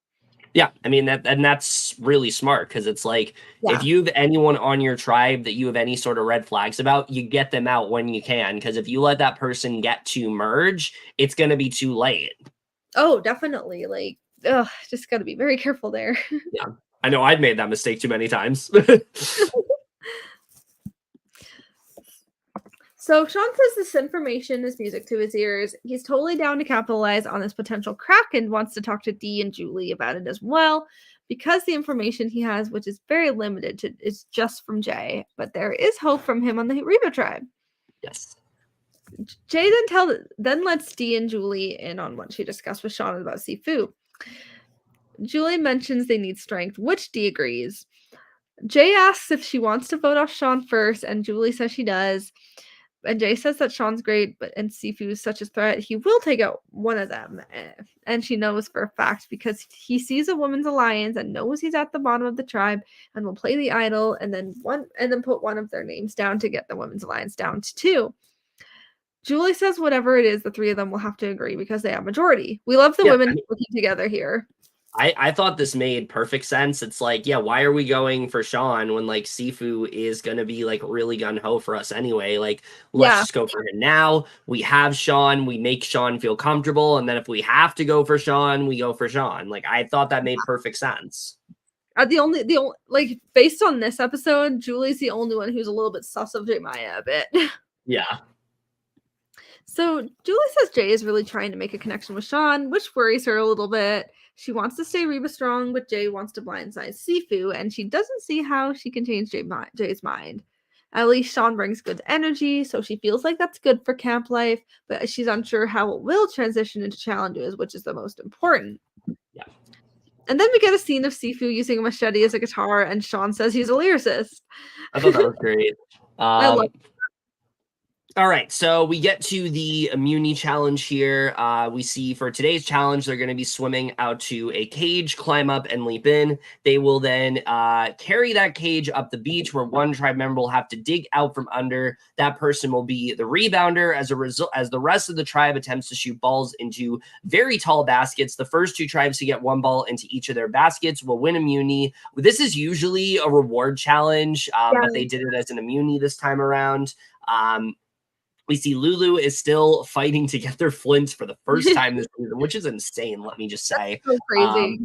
Yeah, I mean that's really smart because it's like if Yeah. you have anyone on your tribe that you have any sort of red flags about, you get them out when you can. Because if you let that person get to merge, it's gonna be too late. Oh, definitely. Like, just got to be very careful there. Yeah, I know I've made that mistake too many times. So Sean says this information is music to his ears. He's totally down to capitalize on this potential crack and wants to talk to Dee and Julie about it as well, because the information he has, which is very limited, is just from Jay. But there is hope from him on the Reba tribe. Yes. Jay then lets Dee and Julie in on what she discussed with Sean about Sifu. Julie mentions they need strength, which Dee agrees. Jay asks if she wants to vote off Sean first, and Julie says she does. And Jay says that Sean's great, but and Sifu is such a threat, he will take out one of them. And she knows for a fact because he sees a woman's alliance and knows he's at the bottom of the tribe and will play the idol and then put one of their names down to get the women's alliance down to 2. Julie says whatever it is, the 3 of them will have to agree because they have majority. We love the Yeah, women working together here. I thought this made perfect sense. It's like, yeah, why are we going for Sean when like Sifu is gonna be like really gung-ho for us anyway? Like, let's just go for him now. We have Sean, we make Sean feel comfortable, and then if we have to go for Sean, we go for Sean. Like, I thought that made perfect sense. The only like based on this episode, Julie's the only one who's a little bit sus of Maya a bit. Yeah. So Julie says Jay is really trying to make a connection with Sean, which worries her a little bit. She wants to stay Reba strong, but Jay wants to blindside Sifu, and she doesn't see how she can change Jay's mind. At least Sean brings good energy, so she feels like that's good for camp life, but she's unsure how it will transition into challenges, which is the most important. Yeah. And then we get a scene of Sifu using a machete as a guitar, and Sean says he's a lyricist. I thought that was great. I love All right, so we get to the Immunity challenge here. We see for today's challenge, they're going to be swimming out to a cage, climb up, and leap in. They will then carry that cage up the beach, where one tribe member will have to dig out from under. That person will be the rebounder. As a result, as the rest of the tribe attempts to shoot balls into very tall baskets, the first 2 tribes to get 1 ball into each of their baskets will win immunity. This is usually a reward challenge, but they did it as an immunity this time around. We see Lulu is still fighting to get their flints for the first time this season, which is insane, let me just say. so crazy.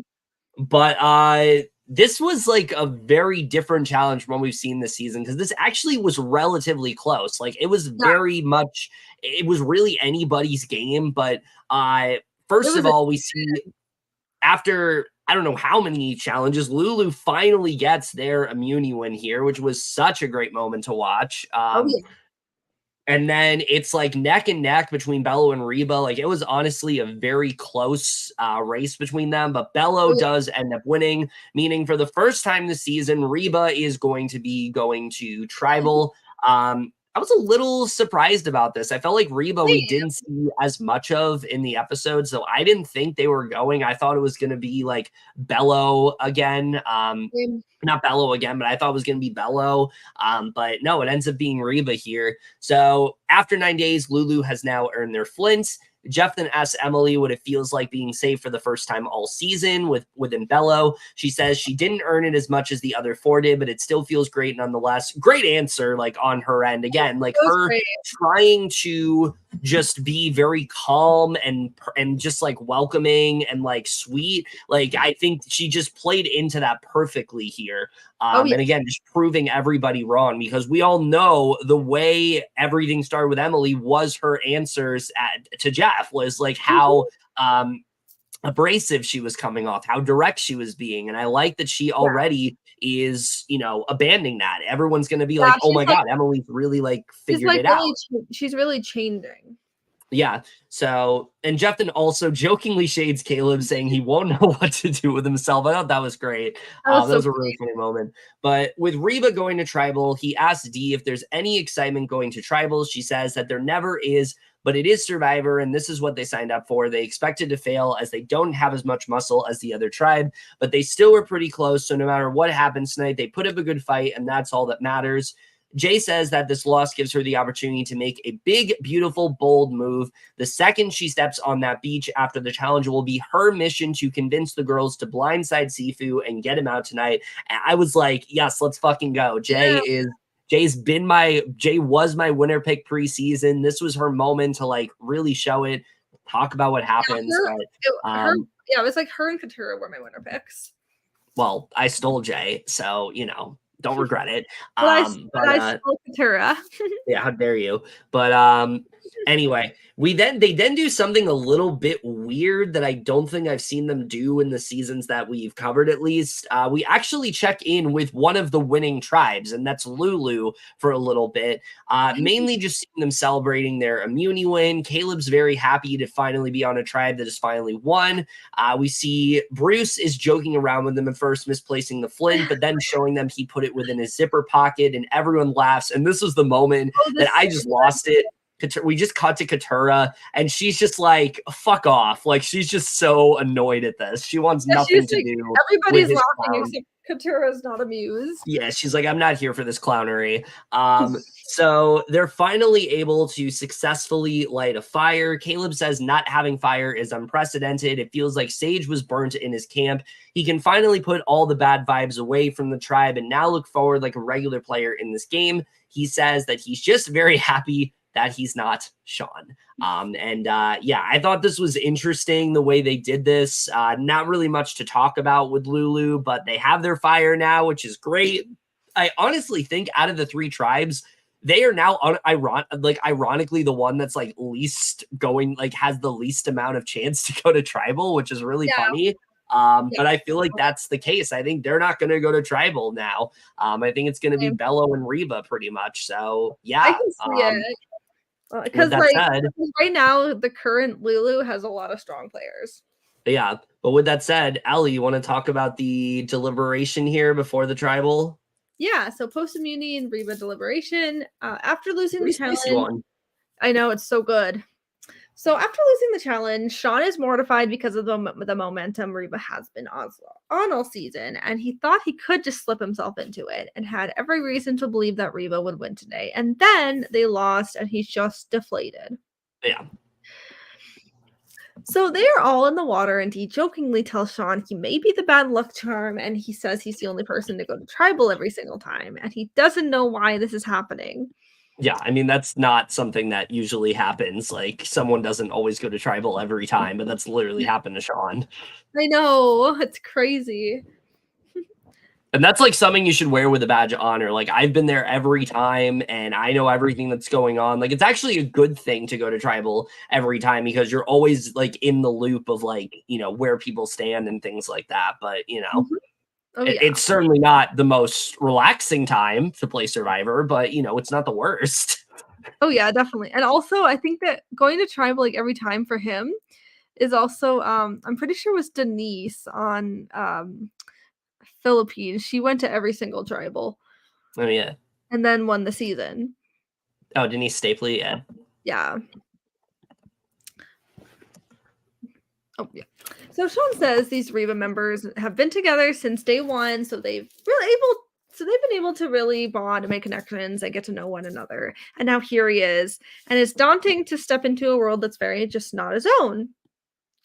But this was like a very different challenge from what we've seen this season, because this actually was relatively close. Like, it was very much, it was really anybody's game. But first of all, we see after I don't know how many challenges, Lulu finally gets their immunity win here, which was such a great moment to watch. And then it's like neck and neck between Bello and Reba. Like, it was honestly a very close race between them, but Bello does end up winning, meaning for the first time this season, Reba is going to be going to Tribal. I was a little surprised about this. I felt like Reba we didn't see as much of in the episode, so I didn't think they were going. I thought it was going to be like Bello again. Not Bello again, but I thought it was going to be Bello. But no, it ends up being Reba here. So after 9 days, Lulu has now earned their flints. Jeff then asks Emily what it feels like being safe for the first time all season within Bello. She says she didn't earn it as much as the other 4 did, but it still feels great nonetheless. Great answer, like on her end. Again, like her trying to just be very calm and just like welcoming and like sweet. Like, I think she just played into that perfectly here. And again, just proving everybody wrong, because we all know the way everything started with Emily was her answers to Jeff was like how abrasive she was coming off, how direct she was being. And I like that she already is, abandoning that. Everyone's going to be like, oh my God, Emily's really like figured it out. She's really changing. Yeah. So, and Jeff then also jokingly shades Kaleb, saying he won't know what to do with himself. I thought that was great. That That was a really funny moment. But with Reba going to Tribal, he asked Dee if there's any excitement going to Tribal. She says that there never is, but it is Survivor, and this is what they signed up for. They expected to fail as they don't have as much muscle as the other tribe, but they still were pretty close. So no matter what happens tonight, they put up a good fight, and that's all that matters. Jay says that this loss gives her the opportunity to make a big, beautiful, bold move. The second she steps on that beach after the challenge will be her mission to convince the girls to blindside Sifu and get him out tonight. And I was like, yes, let's fucking go. Jay was my winner pick preseason. This was her moment to like really show it, talk about what happens. It was like her and Katurah were my winner picks. Well, I stole Jay, so don't regret it. I stole Katurah. Yeah, how dare you? But anyway, they then do something a little bit weird that I don't think I've seen them do in the seasons that we've covered, at least. We actually check in with one of the winning tribes, and that's Lulu for a little bit. Mainly just seeing them celebrating their immunity win. Caleb's very happy to finally be on a tribe that has finally won. We see Bruce is joking around with them at first, misplacing the flint, but then showing them he put it within his zipper pocket, and everyone laughs. And this was the moment that I just lost it. We just cut to Katurah, and she's just like, fuck off. Like, she's just so annoyed at this. She wants nothing to do. Everybody's laughing except Katurah's not amused. Yeah, she's like, I'm not here for this clownery. So they're finally able to successfully light a fire. Kaleb says not having fire is unprecedented. It feels like Sage was burnt in his camp. He can finally put all the bad vibes away from the tribe and now look forward like a regular player in this game. He says that he's just very happy that he's not Sean. Yeah, I thought this was interesting the way they did this. Not really much to talk about with Lulu, but they have their fire now, which is great. I honestly think out of the three tribes, they are now ironically the one that's like least going, like has the least amount of chance to go to tribal, which is really funny. But I feel like that's the case. I think they're not going to go to tribal now. I think it's going to be Bello and Reba pretty much. So yeah. I can see it. Because right now the current Lulu has a lot of strong players. Yeah, but with that said, Ellie, you want to talk about the deliberation here before the tribal? Yeah, so post immunity and Reba deliberation. After losing the challenge, I know it's so good. So after losing the challenge, Sean is mortified because of the momentum Reba has been on all season, and he thought he could just slip himself into it and had every reason to believe that Reba would win today. And then they lost, and he's just deflated. Yeah. So they are all in the water, and he jokingly tells Sean he may be the bad luck charm, and he says he's the only person to go to tribal every single time, and he doesn't know why this is happening. Yeah, I mean, that's not something that usually happens. Like, someone doesn't always go to tribal every time, but that's literally happened to Sean. I know, it's crazy. And that's like something you should wear with a badge of honor. Like, I've been there every time, and I know everything that's going on. Like, it's actually a good thing to go to tribal every time because you're always, like, in the loop of, like, where people stand and things like that. But, it's certainly not the most relaxing time to play Survivor, but it's not the worst. Oh yeah, definitely. And also I think that going to tribal like every time for him is also I'm pretty sure it was Denise on Philippines. She went to every single tribal. Oh yeah. And then won the season. Oh, Denise Stapley, yeah. Yeah. Oh yeah. So Sean says these Reba members have been together since day one, so they've been able to really bond and make connections and get to know one another. And now here he is, and it's daunting to step into a world that's very just not his own,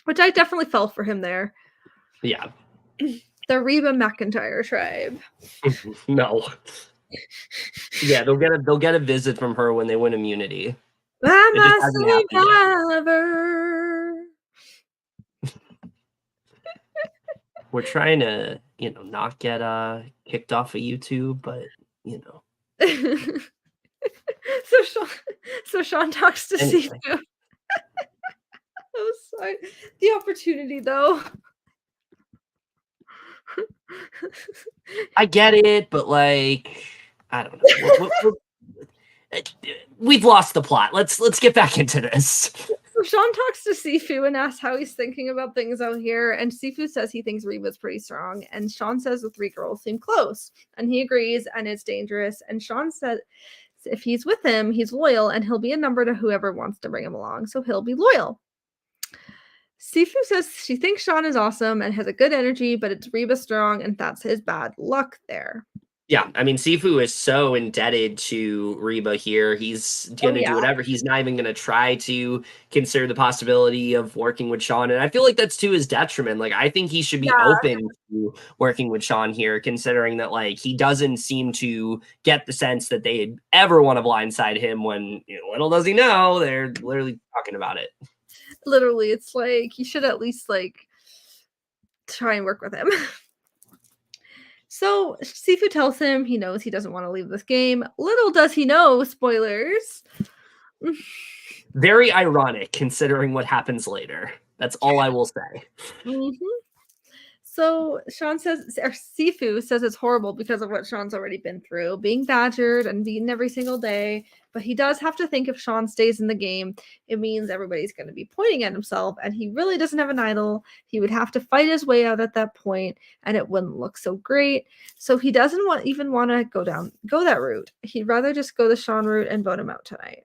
which I definitely felt for him there. Yeah. The Reba McIntyre tribe. No. Yeah, they'll get a visit from her when they win immunity. I'm a survivor. We're trying to, not get kicked off of YouTube, but So Sean talks to Sifu. Oh, sorry. The opportunity, though. I get it, but like, I don't know. We've lost the plot. Let's get back into this. So Sean talks to Sifu and asks how he's thinking about things out here, and Sifu says he thinks Reba's pretty strong, and Sean says the 3 girls seem close, and he agrees, and it's dangerous, and Sean says if he's with him, he's loyal, and he'll be a number to whoever wants to bring him along, so he'll be loyal. Sifu says she thinks Sean is awesome and has a good energy, but it's Reba strong, and that's his bad luck there. Yeah, I mean, Sifu is so indebted to Reba here. He's going to do whatever. He's not even going to try to consider the possibility of working with Sean. And I feel like that's to his detriment. Like, I think he should be open to working with Sean here, considering that, like, he doesn't seem to get the sense that they'd ever want to blindside him when, little does he know, they're literally talking about it. Literally, it's like, he should at least, like, try and work with him. So Sifu tells him he knows he doesn't want to leave this game. Little does he know, spoilers. Very ironic considering what happens later. That's all I will say. So Sifu says it's horrible because of what Sean's already been through, being badgered and beaten every single day. But he does have to think if Sean stays in the game, it means everybody's going to be pointing at himself, and he really doesn't have an idol. He would have to fight his way out at that point, and it wouldn't look so great. So he doesn't even want to go that route. He'd rather just go the Sean route and vote him out tonight.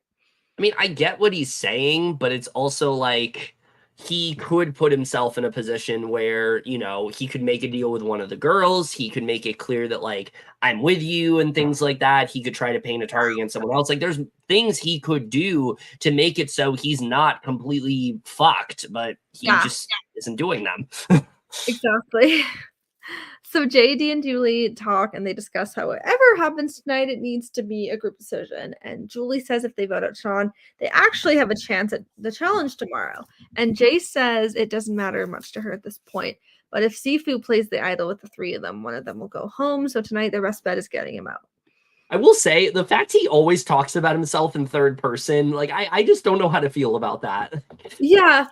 I mean, I get what he's saying, but it's also like he could put himself in a position where, he could make a deal with one of the girls. He could make it clear that, like, I'm with you and things like that. He could try to paint a target against someone else. Like, there's things he could do to make it so he's not completely fucked, but he just isn't doing them. Exactly. So JD and Julie talk and they discuss how whatever happens tonight, it needs to be a group decision. And Julie says if they vote out Sean, they actually have a chance at the challenge tomorrow. And Jay says it doesn't matter much to her at this point. But if Sifu plays the idol with the 3 of them, one of them will go home. So tonight their best bet is getting him out. I will say the fact he always talks about himself in third person, like I just don't know how to feel about that. Yeah,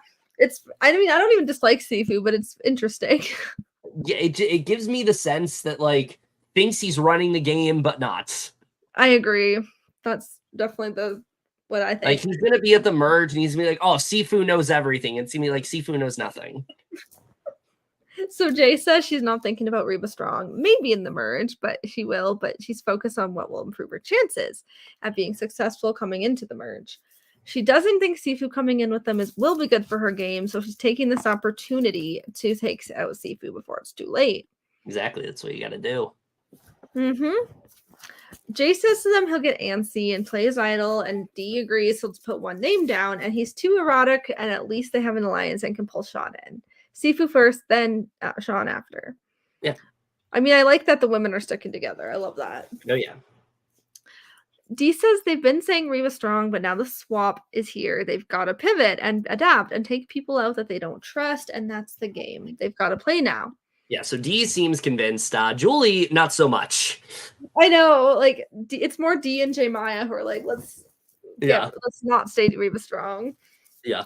I don't even dislike Sifu, but it's interesting. Yeah, it gives me the sense that, like, thinks he's running the game, but not. I agree. That's definitely what I think. Like, he's going to be at the merge, and he's going to be like, oh, Sifu knows everything. And it's going to be like, Sifu knows nothing. So Jay says she's not thinking about Reba Strong, maybe in the merge, but she will. But she's focused on what will improve her chances at being successful coming into the merge. She doesn't think Sifu coming in with them will be good for her game, so she's taking this opportunity to take out Sifu before it's too late. Exactly, that's what you got to do. Jay says to them he'll get antsy and play his idol, and Dee agrees, so let's put one name down, and he's too erotic, and at least they have an alliance and can pull Sean in. Sifu first, then Sean after. Yeah. I mean, I like that the women are sticking together. I love that. Oh, yeah. Dee says they've been saying Reba strong, but now the swap is here. They've got to pivot and adapt and take people out that they don't trust, and that's the game. They've got to play now. Yeah, so Dee seems convinced. Julie, not so much. I know, like, it's more Dee and J Maya who are like, let's not stay Reba strong. Yeah.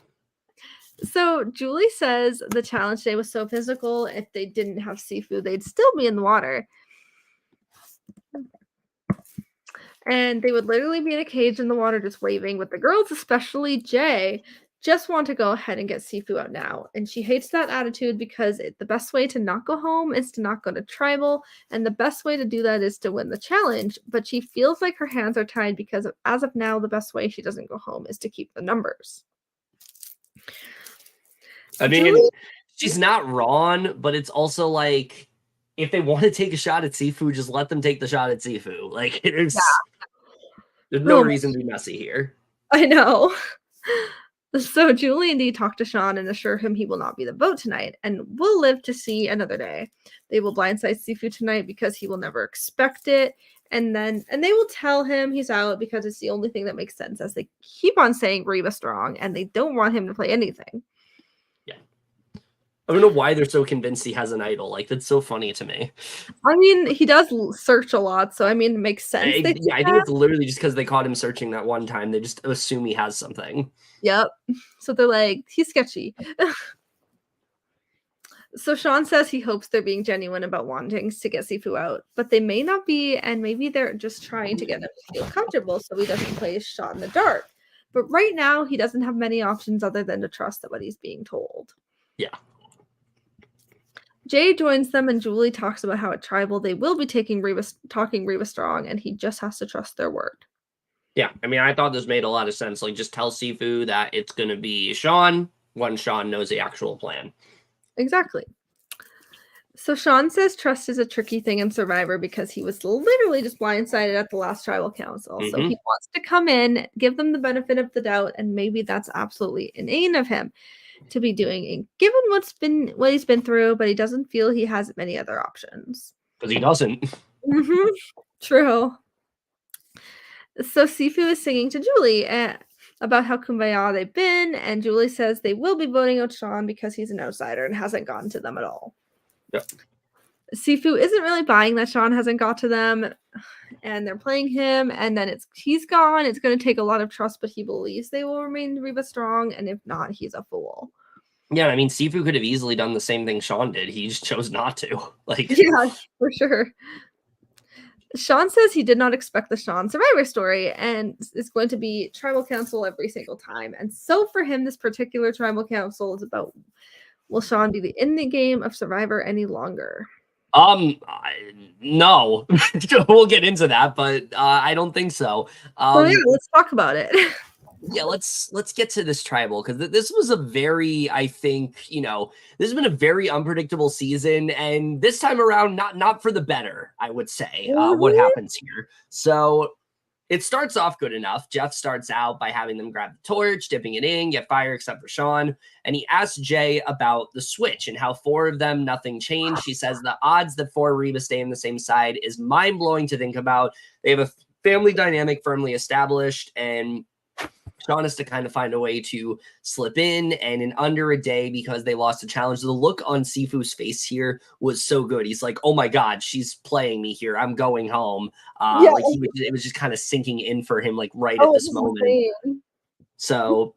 So Julie says the challenge day was so physical. If they didn't have Sifu, they'd still be in the water. And they would literally be in a cage in the water just waving, with the girls, especially Jay, just want to go ahead and get Sifu out now. And she hates that attitude because the best way to not go home is to not go to tribal, and the best way to do that is to win the challenge. But she feels like her hands are tied because as of now, the best way she doesn't go home is to keep the numbers. I mean, she's not wrong, but it's also like, if they want to take a shot at Sifu, just let them take the shot at Sifu. Like, there's no reason to be messy here. I know. So Julie and Dee talk to Sean and assure him he will not be the vote tonight and will live to see another day. They will blindside Sifu tonight because he will never expect it. And they will tell him he's out because it's the only thing that makes sense, as they keep on saying Reba strong and they don't want him to play anything. I don't know why they're so convinced he has an idol. Like, that's so funny to me. I mean, he does search a lot, so I mean, it makes sense. I think it's literally just because they caught him searching that one time. They just assume he has something. Yep. So they're like, he's sketchy. So Sean says he hopes they're being genuine about wanting to get Sifu out, but they may not be, and maybe they're just trying to get him to feel comfortable so he doesn't play his shot in the dark. But right now, he doesn't have many options other than to trust that what he's being told. Yeah. Jay joins them, and Julie talks about how at Tribal they will be talking Reva strong, and he just has to trust their word. Yeah, I mean, I thought this made a lot of sense. Like, just tell Sifu that it's going to be Sean when Sean knows the actual plan. Exactly. So Sean says trust is a tricky thing in Survivor because he was literally just blindsided at the last Tribal Council. So he wants to come in, give them the benefit of the doubt, and maybe that's absolutely inane of him to be doing, and given what he's been through, but he doesn't feel he has many other options. Because he doesn't. True. So Sifu is singing to Julie about how kumbaya they've been, and Julie says they will be voting out Sean because he's an outsider and hasn't gotten to them at all. Yep. Sifu isn't really buying that Sean hasn't got to them, and they're playing him, and then he's gone. It's going to take a lot of trust, but he believes they will remain Reva strong, and if not, he's a fool. Yeah, I mean, Sifu could have easily done the same thing Sean did. He just chose not to. Yeah, for sure. Sean says he did not expect the Sean Survivor story, and it's going to be Tribal Council every single time. And so for him, this particular Tribal Council is about, will Sean be in the game of Survivor any longer? No. We'll get into that, but I don't think so. Well, yeah, let's talk about it. Yeah, let's get to this Tribal, because this was a very, I think, this has been a very unpredictable season, and this time around, not for the better, I would say, what happens here. So it starts off good enough. Jeff starts out by having them grab the torch, dipping it in, get fire except for Sean, and he asks Jay about the switch and how 4 of them, nothing changed. She says the odds that 4 Reva stay on the same side is mind-blowing to think about. They have a family dynamic firmly established, and Sean has to kind of find a way to slip in, and in under a day, because they lost a challenge, the look on Sifu's face here was so good. He's like, oh my God, she's playing me here. I'm going home. It was just kind of sinking in for him, like right at this moment. Insane. So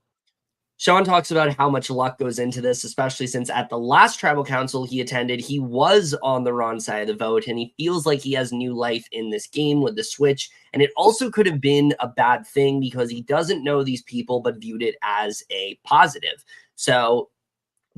Sean talks about how much luck goes into this, especially since at the last Tribal Council he attended, he was on the wrong side of the vote, and he feels like he has new life in this game with the switch. And it also could have been a bad thing because he doesn't know these people, but viewed it as a positive. So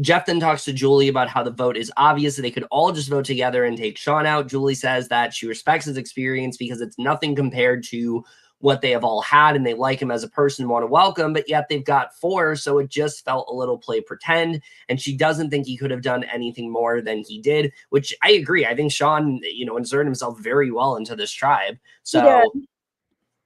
Jeff then talks to Julie about how the vote is obvious, that they could all just vote together and take Sean out. Julie says that she respects his experience because it's nothing compared to what they have all had, and they like him as a person, want to welcome, but yet they've got 4, so it just felt a little play pretend, and she doesn't think he could have done anything more than he did, which I agree. I think Sean, inserted himself very well into this tribe. So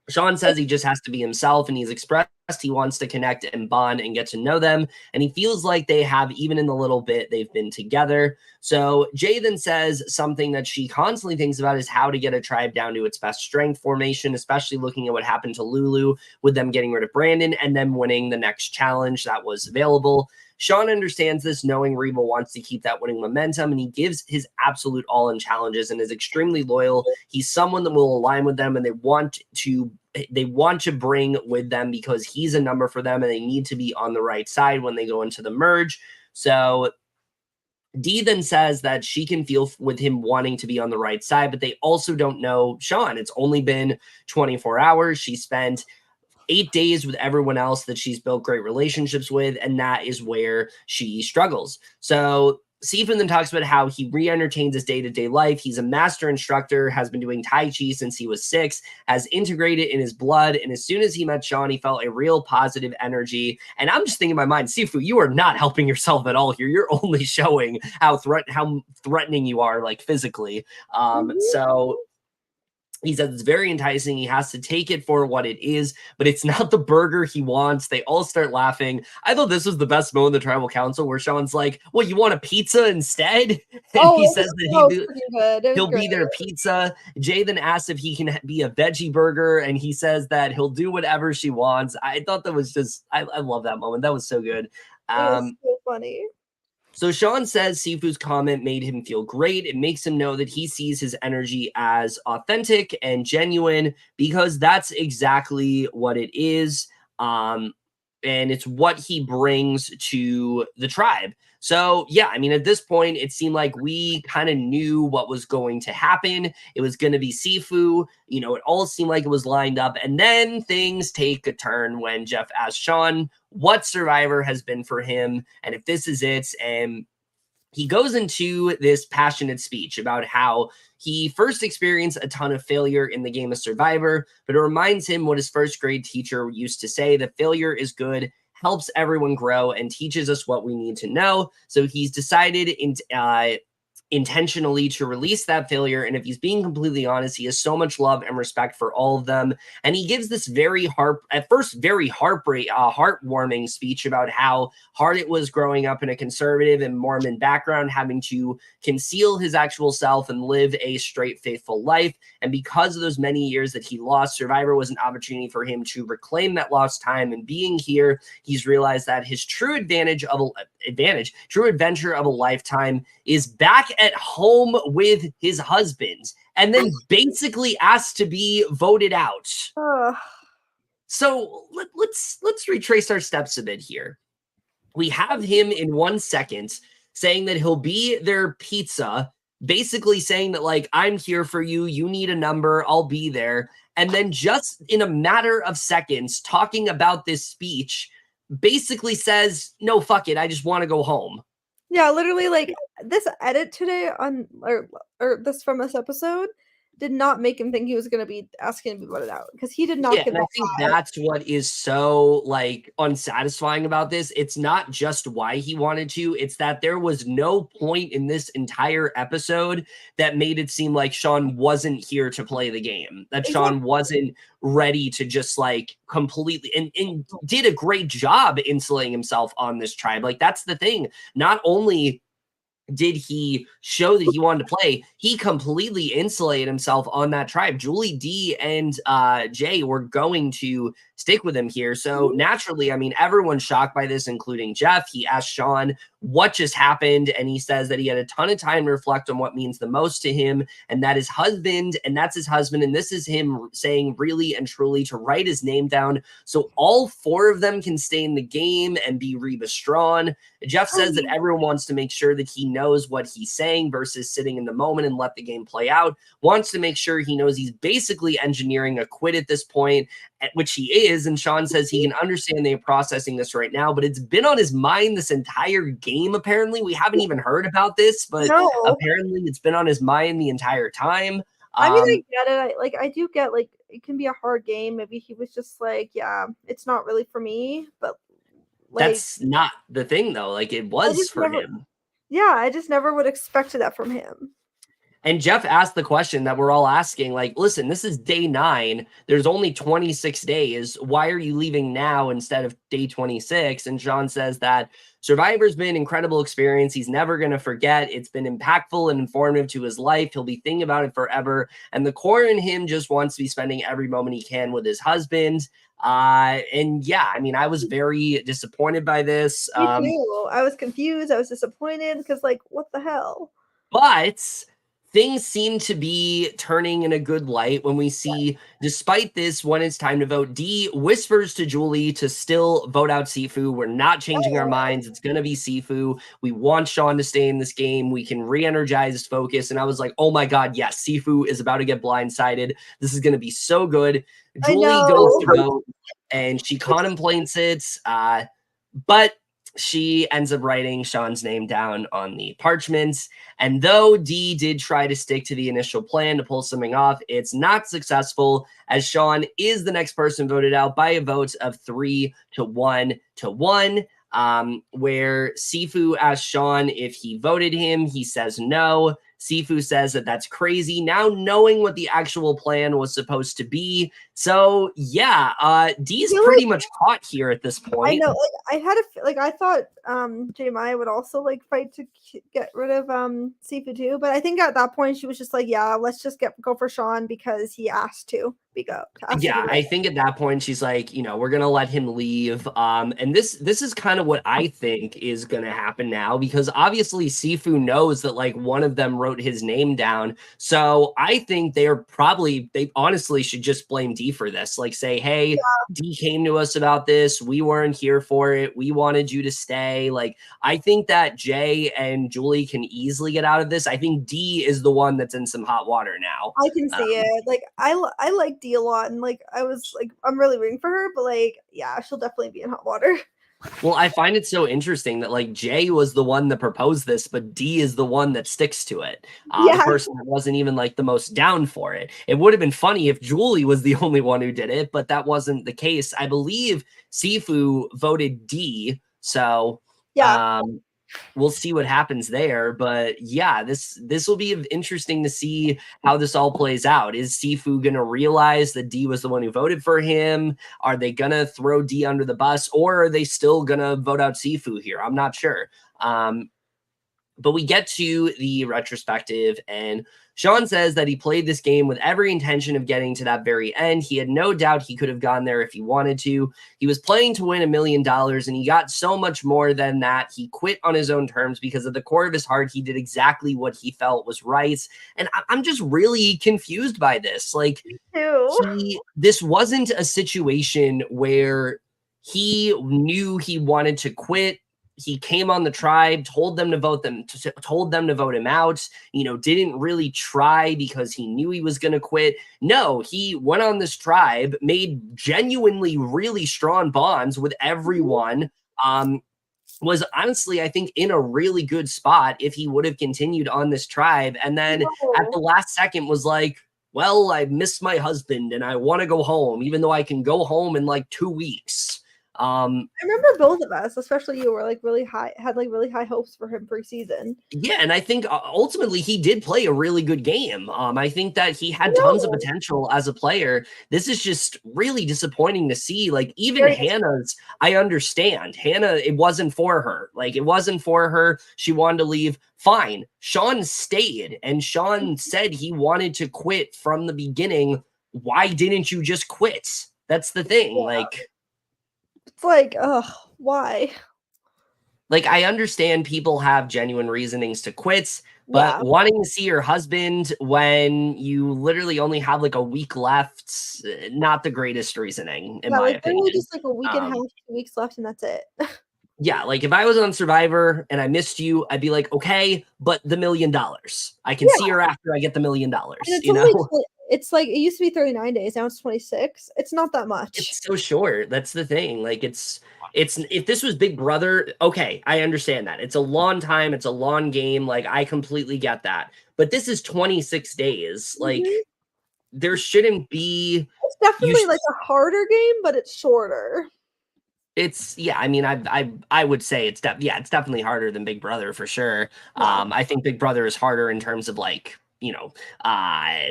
Sean says he just has to be himself, and he's expressed he wants to connect and bond and get to know them, and he feels like they have, even in the little bit they've been together. So Jay then says something that she constantly thinks about is how to get a tribe down to its best strength formation, especially looking at what happened to Lulu with them getting rid of Brandon and then winning the next challenge that was available. Sean understands this, knowing Reva wants to keep that winning momentum, and he gives his absolute all in challenges and is extremely loyal. He's someone that will align with them, and they want to bring with them because he's a number for them, and they need to be on the right side when they go into the merge. So Dee then says that she can feel with him wanting to be on the right side, but they also don't know Sean. It's only been 24 hours. She spent 8 days with everyone else that she's built great relationships with, and that is where she struggles. So Sifu then talks about how he re-entertains his day-to-day life. He's a master instructor, has been doing Tai Chi since he was 6, has integrated in his blood, and as soon as he met Sean, he felt a real positive energy. And I'm just thinking in my mind, Sifu, you are not helping yourself at all here. You're only showing how threatening you are, like physically. So he says it's very enticing. He has to take it for what it is, but it's not the burger he wants. They all start laughing. I thought this was the best moment in the Tribal Council where Sean's like, well, you want a pizza instead? And he says that he'll be their pizza. Jay then asks if he can be a veggie burger, and he says that he'll do whatever she wants. I thought that was just, I love that moment. That was so good. It was so funny. So Sean says Sifu's comment made him feel great. It makes him know that he sees his energy as authentic and genuine, because that's exactly what it is. and it's what he brings to the tribe. So, yeah, I mean, at this point, it seemed like we kind of knew what was going to happen. It was going to be Sifu. You know, it all seemed like it was lined up. And then things take a turn when Jeff asks Sean what Survivor has been for him and if this is it. And he goes into this passionate speech about how he first experienced a ton of failure in the game of Survivor, but it reminds him what his first grade teacher used to say, that failure is good, helps everyone grow, and teaches us what we need to know. So he's decided intentionally to release that failure. And if he's being completely honest, he has so much love and respect for all of them. And he gives this very heartwarming speech about how hard it was growing up in a conservative and Mormon background, having to conceal his actual self and live a straight, faithful life. And because of those many years that he lost, Survivor was an opportunity for him to reclaim that lost time. And being here, he's realized that his true adventure of a lifetime is back at home with his husband, and then basically asked to be voted out. So let's retrace our steps a bit here. We have him in 1 second saying that he'll be their pizza, basically saying that, like, I'm here for you. You need a number. I'll be there. And then just in a matter of seconds, talking about this speech, basically says, no, fuck it. I just want to go home. Yeah, literally, like, this edit today on or this from this episode did not make him think he was going to be asking to be voted out, because he did not get and I think that's what is so, like, unsatisfying about this. It's not just why he wanted to, it's that there was no point in this entire episode that made it seem like Sean wasn't here to play the game, that Sean wasn't ready to just, like, completely and did a great job insulating himself on this tribe. Like, that's the thing. Not only did he show that he wanted to play, he completely insulated himself on that tribe. Julie D and Jay were going to stick with him here. So naturally, I mean, everyone's shocked by this, including Jeff. He asked Sean what just happened, and he says that he had a ton of time to reflect on what means the most to him, and that his husband, and that's his husband, and this is him saying really and truly to write his name down so all 4 of them can stay in the game and be Reba Strawn. Jeff says that everyone wants to make sure that he knows what he's saying versus sitting in the moment and let the game play out. Wants to make sure he knows he's basically engineering a quit at this point, which he is. And Sean says he can understand they're processing this right now, but it's been on his mind this entire game, apparently. We haven't even heard about this, but apparently it's been on his mind the entire time. I mean, I get it. I do get, like, it can be a hard game. Maybe he was just like, yeah, it's not really for me, but like, that's not the thing, though. Like, it was for him. Yeah, I just never would expect that from him. And Jeff asked the question that we're all asking, like, listen, this is day 9. There's only 26 days. Why are you leaving now instead of day 26? And Sean says that Survivor's been an incredible experience. He's never going to forget. It's been impactful and informative to his life. He'll be thinking about it forever. And the core in him just wants to be spending every moment he can with his husband. And yeah, I mean, I was very disappointed by this. Me too. I was confused. I was disappointed because, like, what the hell? But things seem to be turning in a good light when we see, despite this, when it's time to vote, D whispers to Julie to still vote out Sifu. We're not changing our minds. It's going to be Sifu. We want Sean to stay in this game. We can re-energize his focus. And I was like, oh my God, yes, Sifu is about to get blindsided. This is going to be so good. Julie goes to vote and she contemplates it. But she ends up writing Sean's name down on the parchments. And though Dee did try to stick to the initial plan to pull something off, it's not successful, as Sean is the next person voted out by a vote of 3-1 to 1. Where Sifu asked Sean if he voted him. He says no. Sifu says that that's crazy, now knowing what the actual plan was supposed to be. So yeah, Dee's pretty much caught here at this point. I know, I thought J-Maya would also, like, fight to get rid of Sifu too, but I think at that point she was just like, yeah, let's just go for Sean because he asked to go. Yeah, I think at that point she's like, you know, we're gonna let him leave. And this is kind of what I think is gonna happen now, because obviously Sifu knows that, like, one of them wrote his name down. So I think they honestly should just blame D D for this. Like say, hey, Yeah. D came to us about this. We weren't here for it. We wanted you to stay. Like, I think that Jay and Julie can easily get out of this. I think D is the one that's in some hot water now. I can see it. Like I like D a lot, and like I was like I'm really rooting for her, but like yeah, she'll definitely be in hot water. Well, I find it so interesting that like Jay was the one that proposed this, but D is the one that sticks to it. The Yeah. person that wasn't even like the most down for it. It would have been funny if Julie was the only one who did it, but that wasn't the case. I believe Sifu voted D, so Yeah. we'll see what happens there. But yeah, this will be interesting to see how this all plays out. Is Sifu gonna realize that D was the one who voted for him? Are they gonna throw D under the bus, or are they still gonna vote out Sifu here? I'm not sure. But we get to the retrospective, and Sean says that he played this game with every intention of getting to that very end. He had no doubt he could have gone there if he wanted to. He was playing to win $1 million, and he got so much more than that. He quit on his own terms because at the core of his heart, he did exactly what he felt was right. And I'm just really confused by this. Like, this wasn't a situation where he knew he wanted to quit. He came on the tribe, told them to vote him out, didn't really try because he knew he was going to quit. No, he went on this tribe, made genuinely really strong bonds with everyone. Was honestly, I think, in a really good spot if he would have continued on this tribe. And then at the last second was like, well, I miss my husband and I want to go home, even though I can go home in like 2 weeks. I remember both of us, especially you, were like had really high hopes for him preseason. Yeah, and I think ultimately he did play a really good game. I think that he had tons of potential as a player. This is just really disappointing to see. Like even Hannah's, I understand. Hannah, it wasn't for her. Like it wasn't for her. She wanted to leave. Fine. Sean stayed, and Sean said he wanted to quit from the beginning. Why didn't you just quit? That's the thing. Like. It's like, why? Like, I understand people have genuine reasonings to quit, but wanting to see your husband when you literally only have like a week left, not the greatest reasoning, in my opinion. Literally just like a week and a half, 2 weeks left, and that's it. Yeah, like if I was on Survivor and I missed you, I'd be like, okay, but the $1 million. I can see her after I get the $1 million. It's like it used to be 39 days, now it's 26. It's not that much. It's so short. That's the thing. Like it's if this was Big Brother, okay, I understand that. It's a long time, it's a long game. Like I completely get that. But this is 26 days. Like there shouldn't be. It's definitely like a harder game, but it's shorter. It's I mean, I would say it's definitely harder than Big Brother for sure. I think Big Brother is harder in terms of like,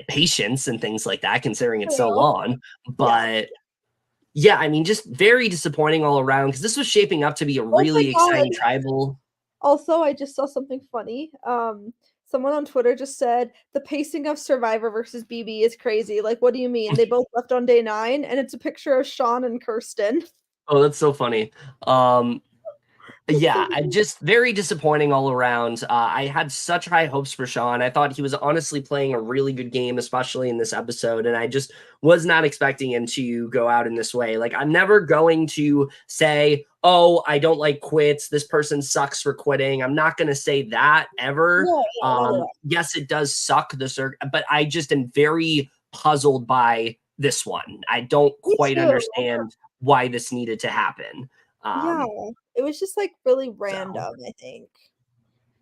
patience and things like that, considering it's so long. But yeah, I mean, just very disappointing all around because this was shaping up to be a really exciting tribal. Also, I just saw something funny. Someone on Twitter just said the pacing of Survivor versus BB is crazy. Like, what do you mean? They both left on day 9, and it's a picture of Sean and Kirsten. Oh, that's so funny. Yeah, just very disappointing all around. I had such high hopes for Sean. I thought he was honestly playing a really good game, especially in this episode, and I just was not expecting him to go out in this way. Like, I'm never going to say, oh, I don't like quits. This person sucks for quitting. I'm not going to say that ever. Yes, it does suck, but I just am very puzzled by this one. I don't quite understand why this needed to happen. It was just like really random, I think.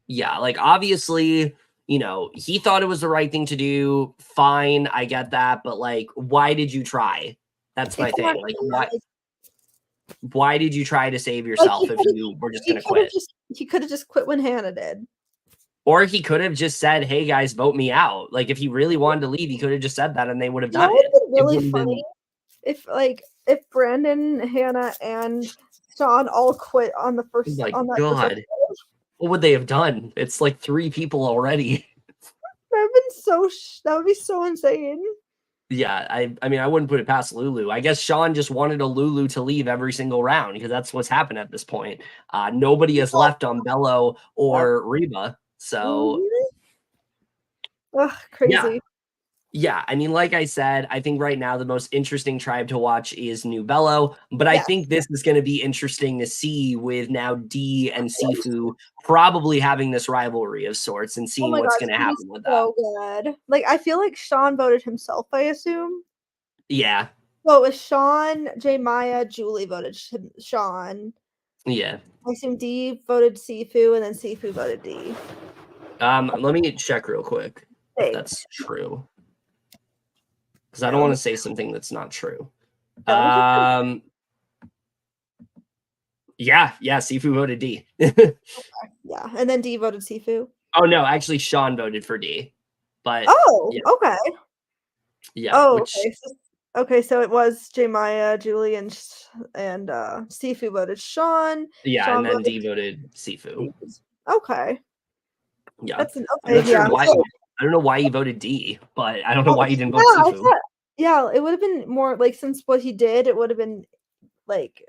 Yeah, like obviously, he thought it was the right thing to do. Fine, I get that, but like, why did you try? That's my thing. Like, why did you try to save yourself if you were just going to quit? He could have just quit when Hannah did. Or he could have just said, hey guys, vote me out. Like if he really wanted to leave, he could have just said that and they would have done it. It would have been really funny if Brandon, Hannah, and Sean all quit on the first. Oh my God. What would they have done? It's like 3 people already. That would be so insane. Yeah, I mean, I wouldn't put it past Lulu. I guess Sean just wanted a Lulu to leave every single round because that's what's happened at this point. Nobody has left on Bello or Reba. So crazy. Yeah, I mean, like I said, I think right now the most interesting tribe to watch is New Bello, but I Yes. think this is going to be interesting to see with now D and Sifu probably having this rivalry of sorts and Oh seeing my what's gosh, going to he's happen with that. so good. Like, I feel like Sean voted himself, I assume. Yeah, So it was Sean, J. Maya, Julie voted Sean. yeah. I assume D voted Sifu, and then Sifu voted D. Let me check real quick if Thanks. that's true because I don't want No, to say something that's not true. no, he said Yeah, Sifu voted D. yeah, and then D voted Sifu. Oh no, actually Sean voted for D. But Oh, yeah, okay. yeah, Oh, which okay, so it was J. Maya, Julie, and Sifu voted Sean. yeah, and Sean then voted D voted Sifu. Steve. Okay, Yeah. that's an I'm not okay. sure Yeah, why so I don't know why he voted D, but I don't know oh, why he didn't vote yeah, I Sifu. thought yeah, it would have been more like since what he did, it would have been like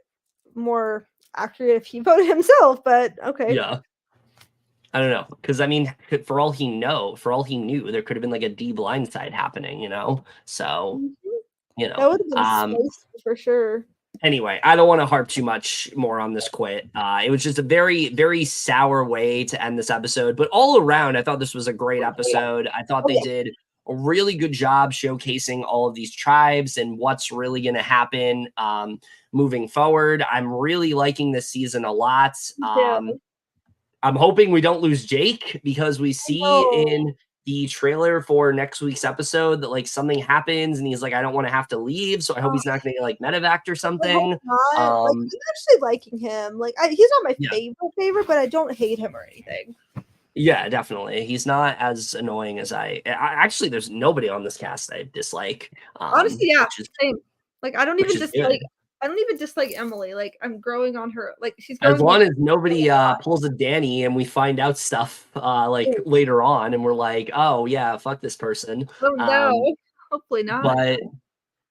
more accurate if he voted himself. But okay, Yeah. I don't know. Because I mean, for all he knew, there could have been like a D blindside happening, you know? So, Mhm. you That know. would have been spicy for sure. Anyway, I don't want to harp too much more on this quit. It was just a very, very sour way to end this episode. But all around, I thought this was a great episode. I thought Oh they yeah, did a really good job showcasing all of these tribes and what's really going to happen moving forward. I'm really liking this season a lot. yeah. I'm hoping we don't lose Jake because we see No, in the trailer for next week's episode that like something happens and he's like, I don't want to have to leave. So I hope uh, he's not going to get like medevac or I hope something. not. Like Um, I'm actually liking him. Like he's not my yeah, favorite, but I don't hate him or anything. yeah, definitely. He's not as annoying as I actually, there's nobody on this cast I dislike, Honestly, yeah, which is, same. Like which is good. I don't even dislike Emily. Like I'm growing on her. Like she's As growing me. long as nobody pulls a Danny and we find out stuff like later on and we're like, oh yeah, fuck this person. Oh Um, no, hopefully not. but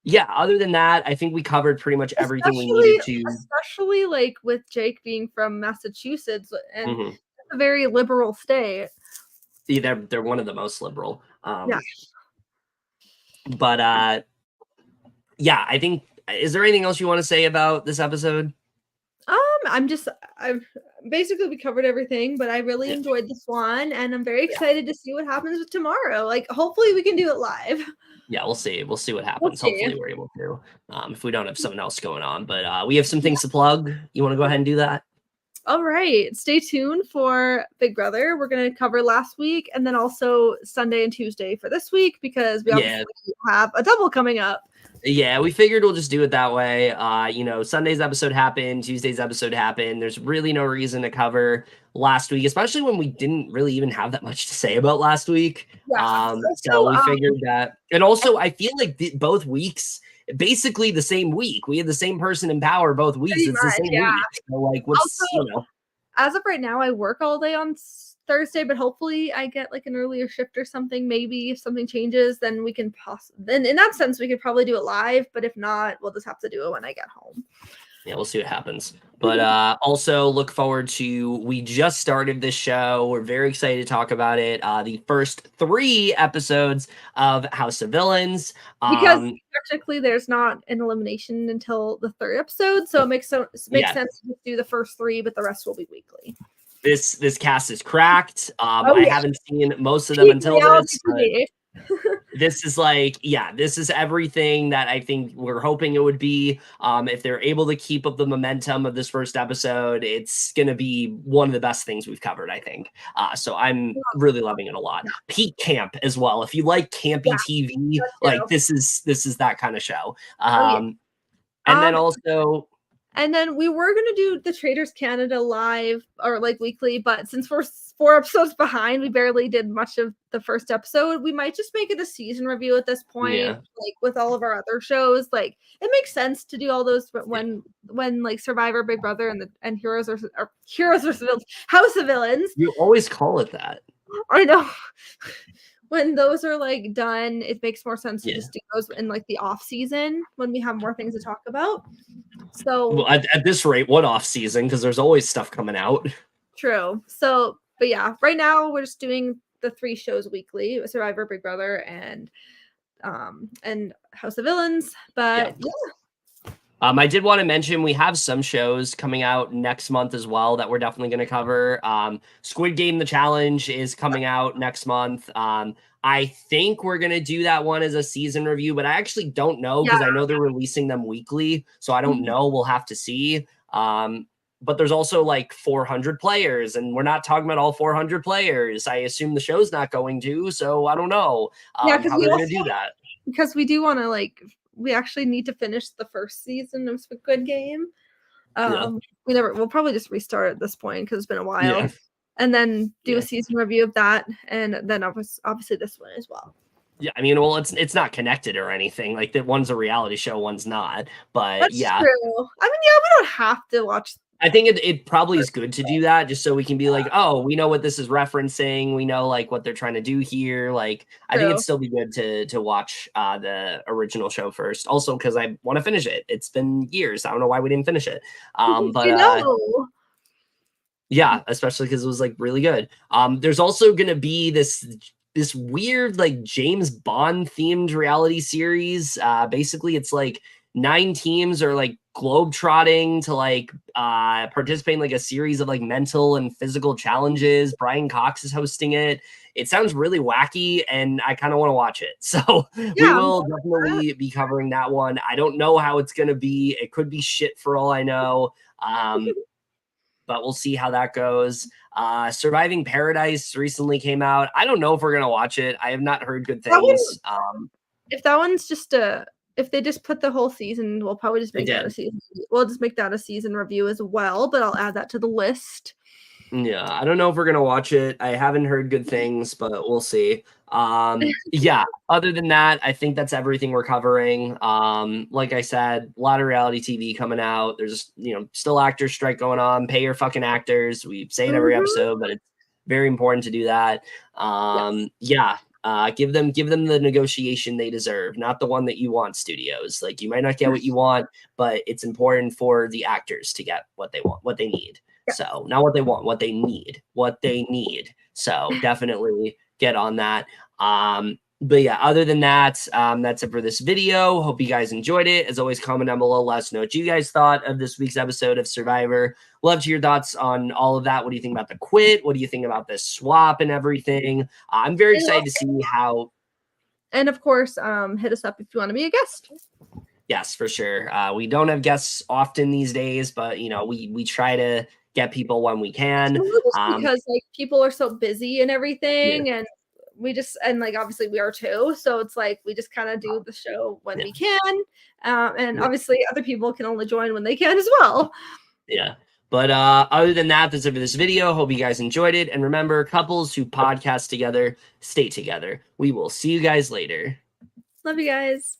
yeah, other than that, I think we covered pretty much everything we needed Especially, to. especially like with Jake being from Massachusetts and Mhm. a very liberal state. See, they're one of the most liberal. Yeah. But yeah, I think. Is there anything else you want to say about this episode? I've basically we covered everything, but I really Yeah, enjoyed this one, and I'm very yeah, excited to see what happens with tomorrow. Like, hopefully, we can do it live. yeah. We'll see. We'll see what We'll happens. see. Hopefully, we're able to. If we don't have something else going on, but we have some things to plug. You want to go ahead and do that? All right. Stay tuned for Big Brother. We're going to cover last week and then also Sunday and Tuesday for this week because we Yeah, obviously have a double coming up. yeah, we figured we'll just do it that way. Sunday's episode happened, Tuesday's episode happened. There's really no reason to cover last week, especially when we didn't really even have that much to say about last week. Yeah. So Also, we figured that, and also I feel like both weeks, basically the same week. We had the same person in power both weeks. pretty It's the much, same yeah. week. So like, what's Also, as of right now, I work all day on Thursday, but hopefully I get like an earlier shift or something. Maybe if something changes, then we can then in that sense we could probably do it live. But if not, we'll just have to do it when I get home. Yeah, we'll see what happens. But also look forward to, we just started this show. We're very excited to talk about it. The first 3 episodes of House of Villains. Because technically there's not an elimination until the 3rd episode, so it makes Yeah. sense to just do the first 3, but the rest will be weekly. This cast is cracked. Oh, I yeah. haven't seen most of them Peak until reality this, but TV. this is like, yeah, this is everything that I think we're hoping it would be. If they're able to keep up the momentum of this first episode, it's gonna be one of the best things we've covered, I think. So I'm really loving it a lot. Peak camp as well. If you like campy Yeah, TV, that like too. this is that kind of show. Oh, yeah. And then also, And then we were going to do the Traders Canada live or like weekly, but since we're 4 episodes behind, we barely did much of the first episode. We might just make it a season review at this point, yeah, like with all of our other shows. Like it makes sense to do all those when like Survivor, Big Brother, and Heroes or Heroes versus Villains, House of Villains. you always call it that. I know. When those are like done, it makes more sense to Yeah. just do those in like the off season when we have more things to talk about. So Well, at this rate, what off season? Because there's always stuff coming out. true. So, but yeah, right now we're just doing the 3 shows weekly: Survivor, Big Brother, and and House of Villains. But yeah. I did want to mention we have some shows coming out next month as well that we're definitely going to cover. Squid Game The Challenge is coming out next month. I think we're going to do that one as a season review, but I actually don't know because I know they're releasing them weekly. So I don't know. We'll have to see. But there's also like 400 players, and we're not talking about all 400 players. I assume the show's not going to, so I don't know how they're going to do that. Because we do want to we actually need to finish the first season of Squid Game. We'll probably just restart at this point because it's been a while, and then do a season review of that, and then obviously this one as well. Yeah, I mean, well, it's not connected or anything. Like that one's a reality show, one's not. But That's true. I mean, we don't have to watch. I think it probably is good to do that just so we can be like, oh, we know what this is referencing. We know like what they're trying to do here. Like, I think it'd still be good to watch the original show first. Also, because I want to finish it. It's been years. I don't know why we didn't finish it. Yeah, especially because it was like really good. There's also gonna be this weird like James Bond themed reality series. Basically, it's like 9 teams are like globetrotting to like participate in like a series of like mental and physical challenges. Brian Cox is hosting it. It sounds really wacky and I kind of want to watch it. So we will definitely be covering that one. I don't know how it's going to be. It could be shit for all I know. But we'll see how that goes. Surviving Paradise recently came out. I don't know if we're going to watch it. I have not heard good things. If that one's just if they just put the whole season, we'll probably just make that a season. We'll just make that a season review as well, but I'll add that to the list. Yeah, I don't know if we're going to watch it. I haven't heard good things, but we'll see. Yeah, other than that, I think that's everything we're covering. Like I said, a lot of reality TV coming out. There's, still actor strike going on. Pay your fucking actors. We say it every episode, but it's very important to do that. Give them the negotiation they deserve, not the one that you want, studios. Like, you might not get what you want, but it's important for the actors to get what they want, what they need. So not what they want, what they need. So definitely get on that. But yeah, other than that, that's it for this video. Hope you guys enjoyed it. As always, comment down below. Let us know what you guys thought of this week's episode of Survivor. Love to hear your thoughts on all of that. What do you think about the quit? What do you think about this swap and everything? I'm very excited to see how. And of course, hit us up if you want to be a guest. Yes, for sure. We don't have guests often these days, but we try to get people when we can. Because like people are so busy and everything, and we just obviously we are too. So it's like we just kind of do the show when we can, and obviously other people can only join when they can as well. Yeah. But other than that, that's it for this video. Hope you guys enjoyed it. And remember, couples who podcast together, stay together. We will see you guys later. Love you guys.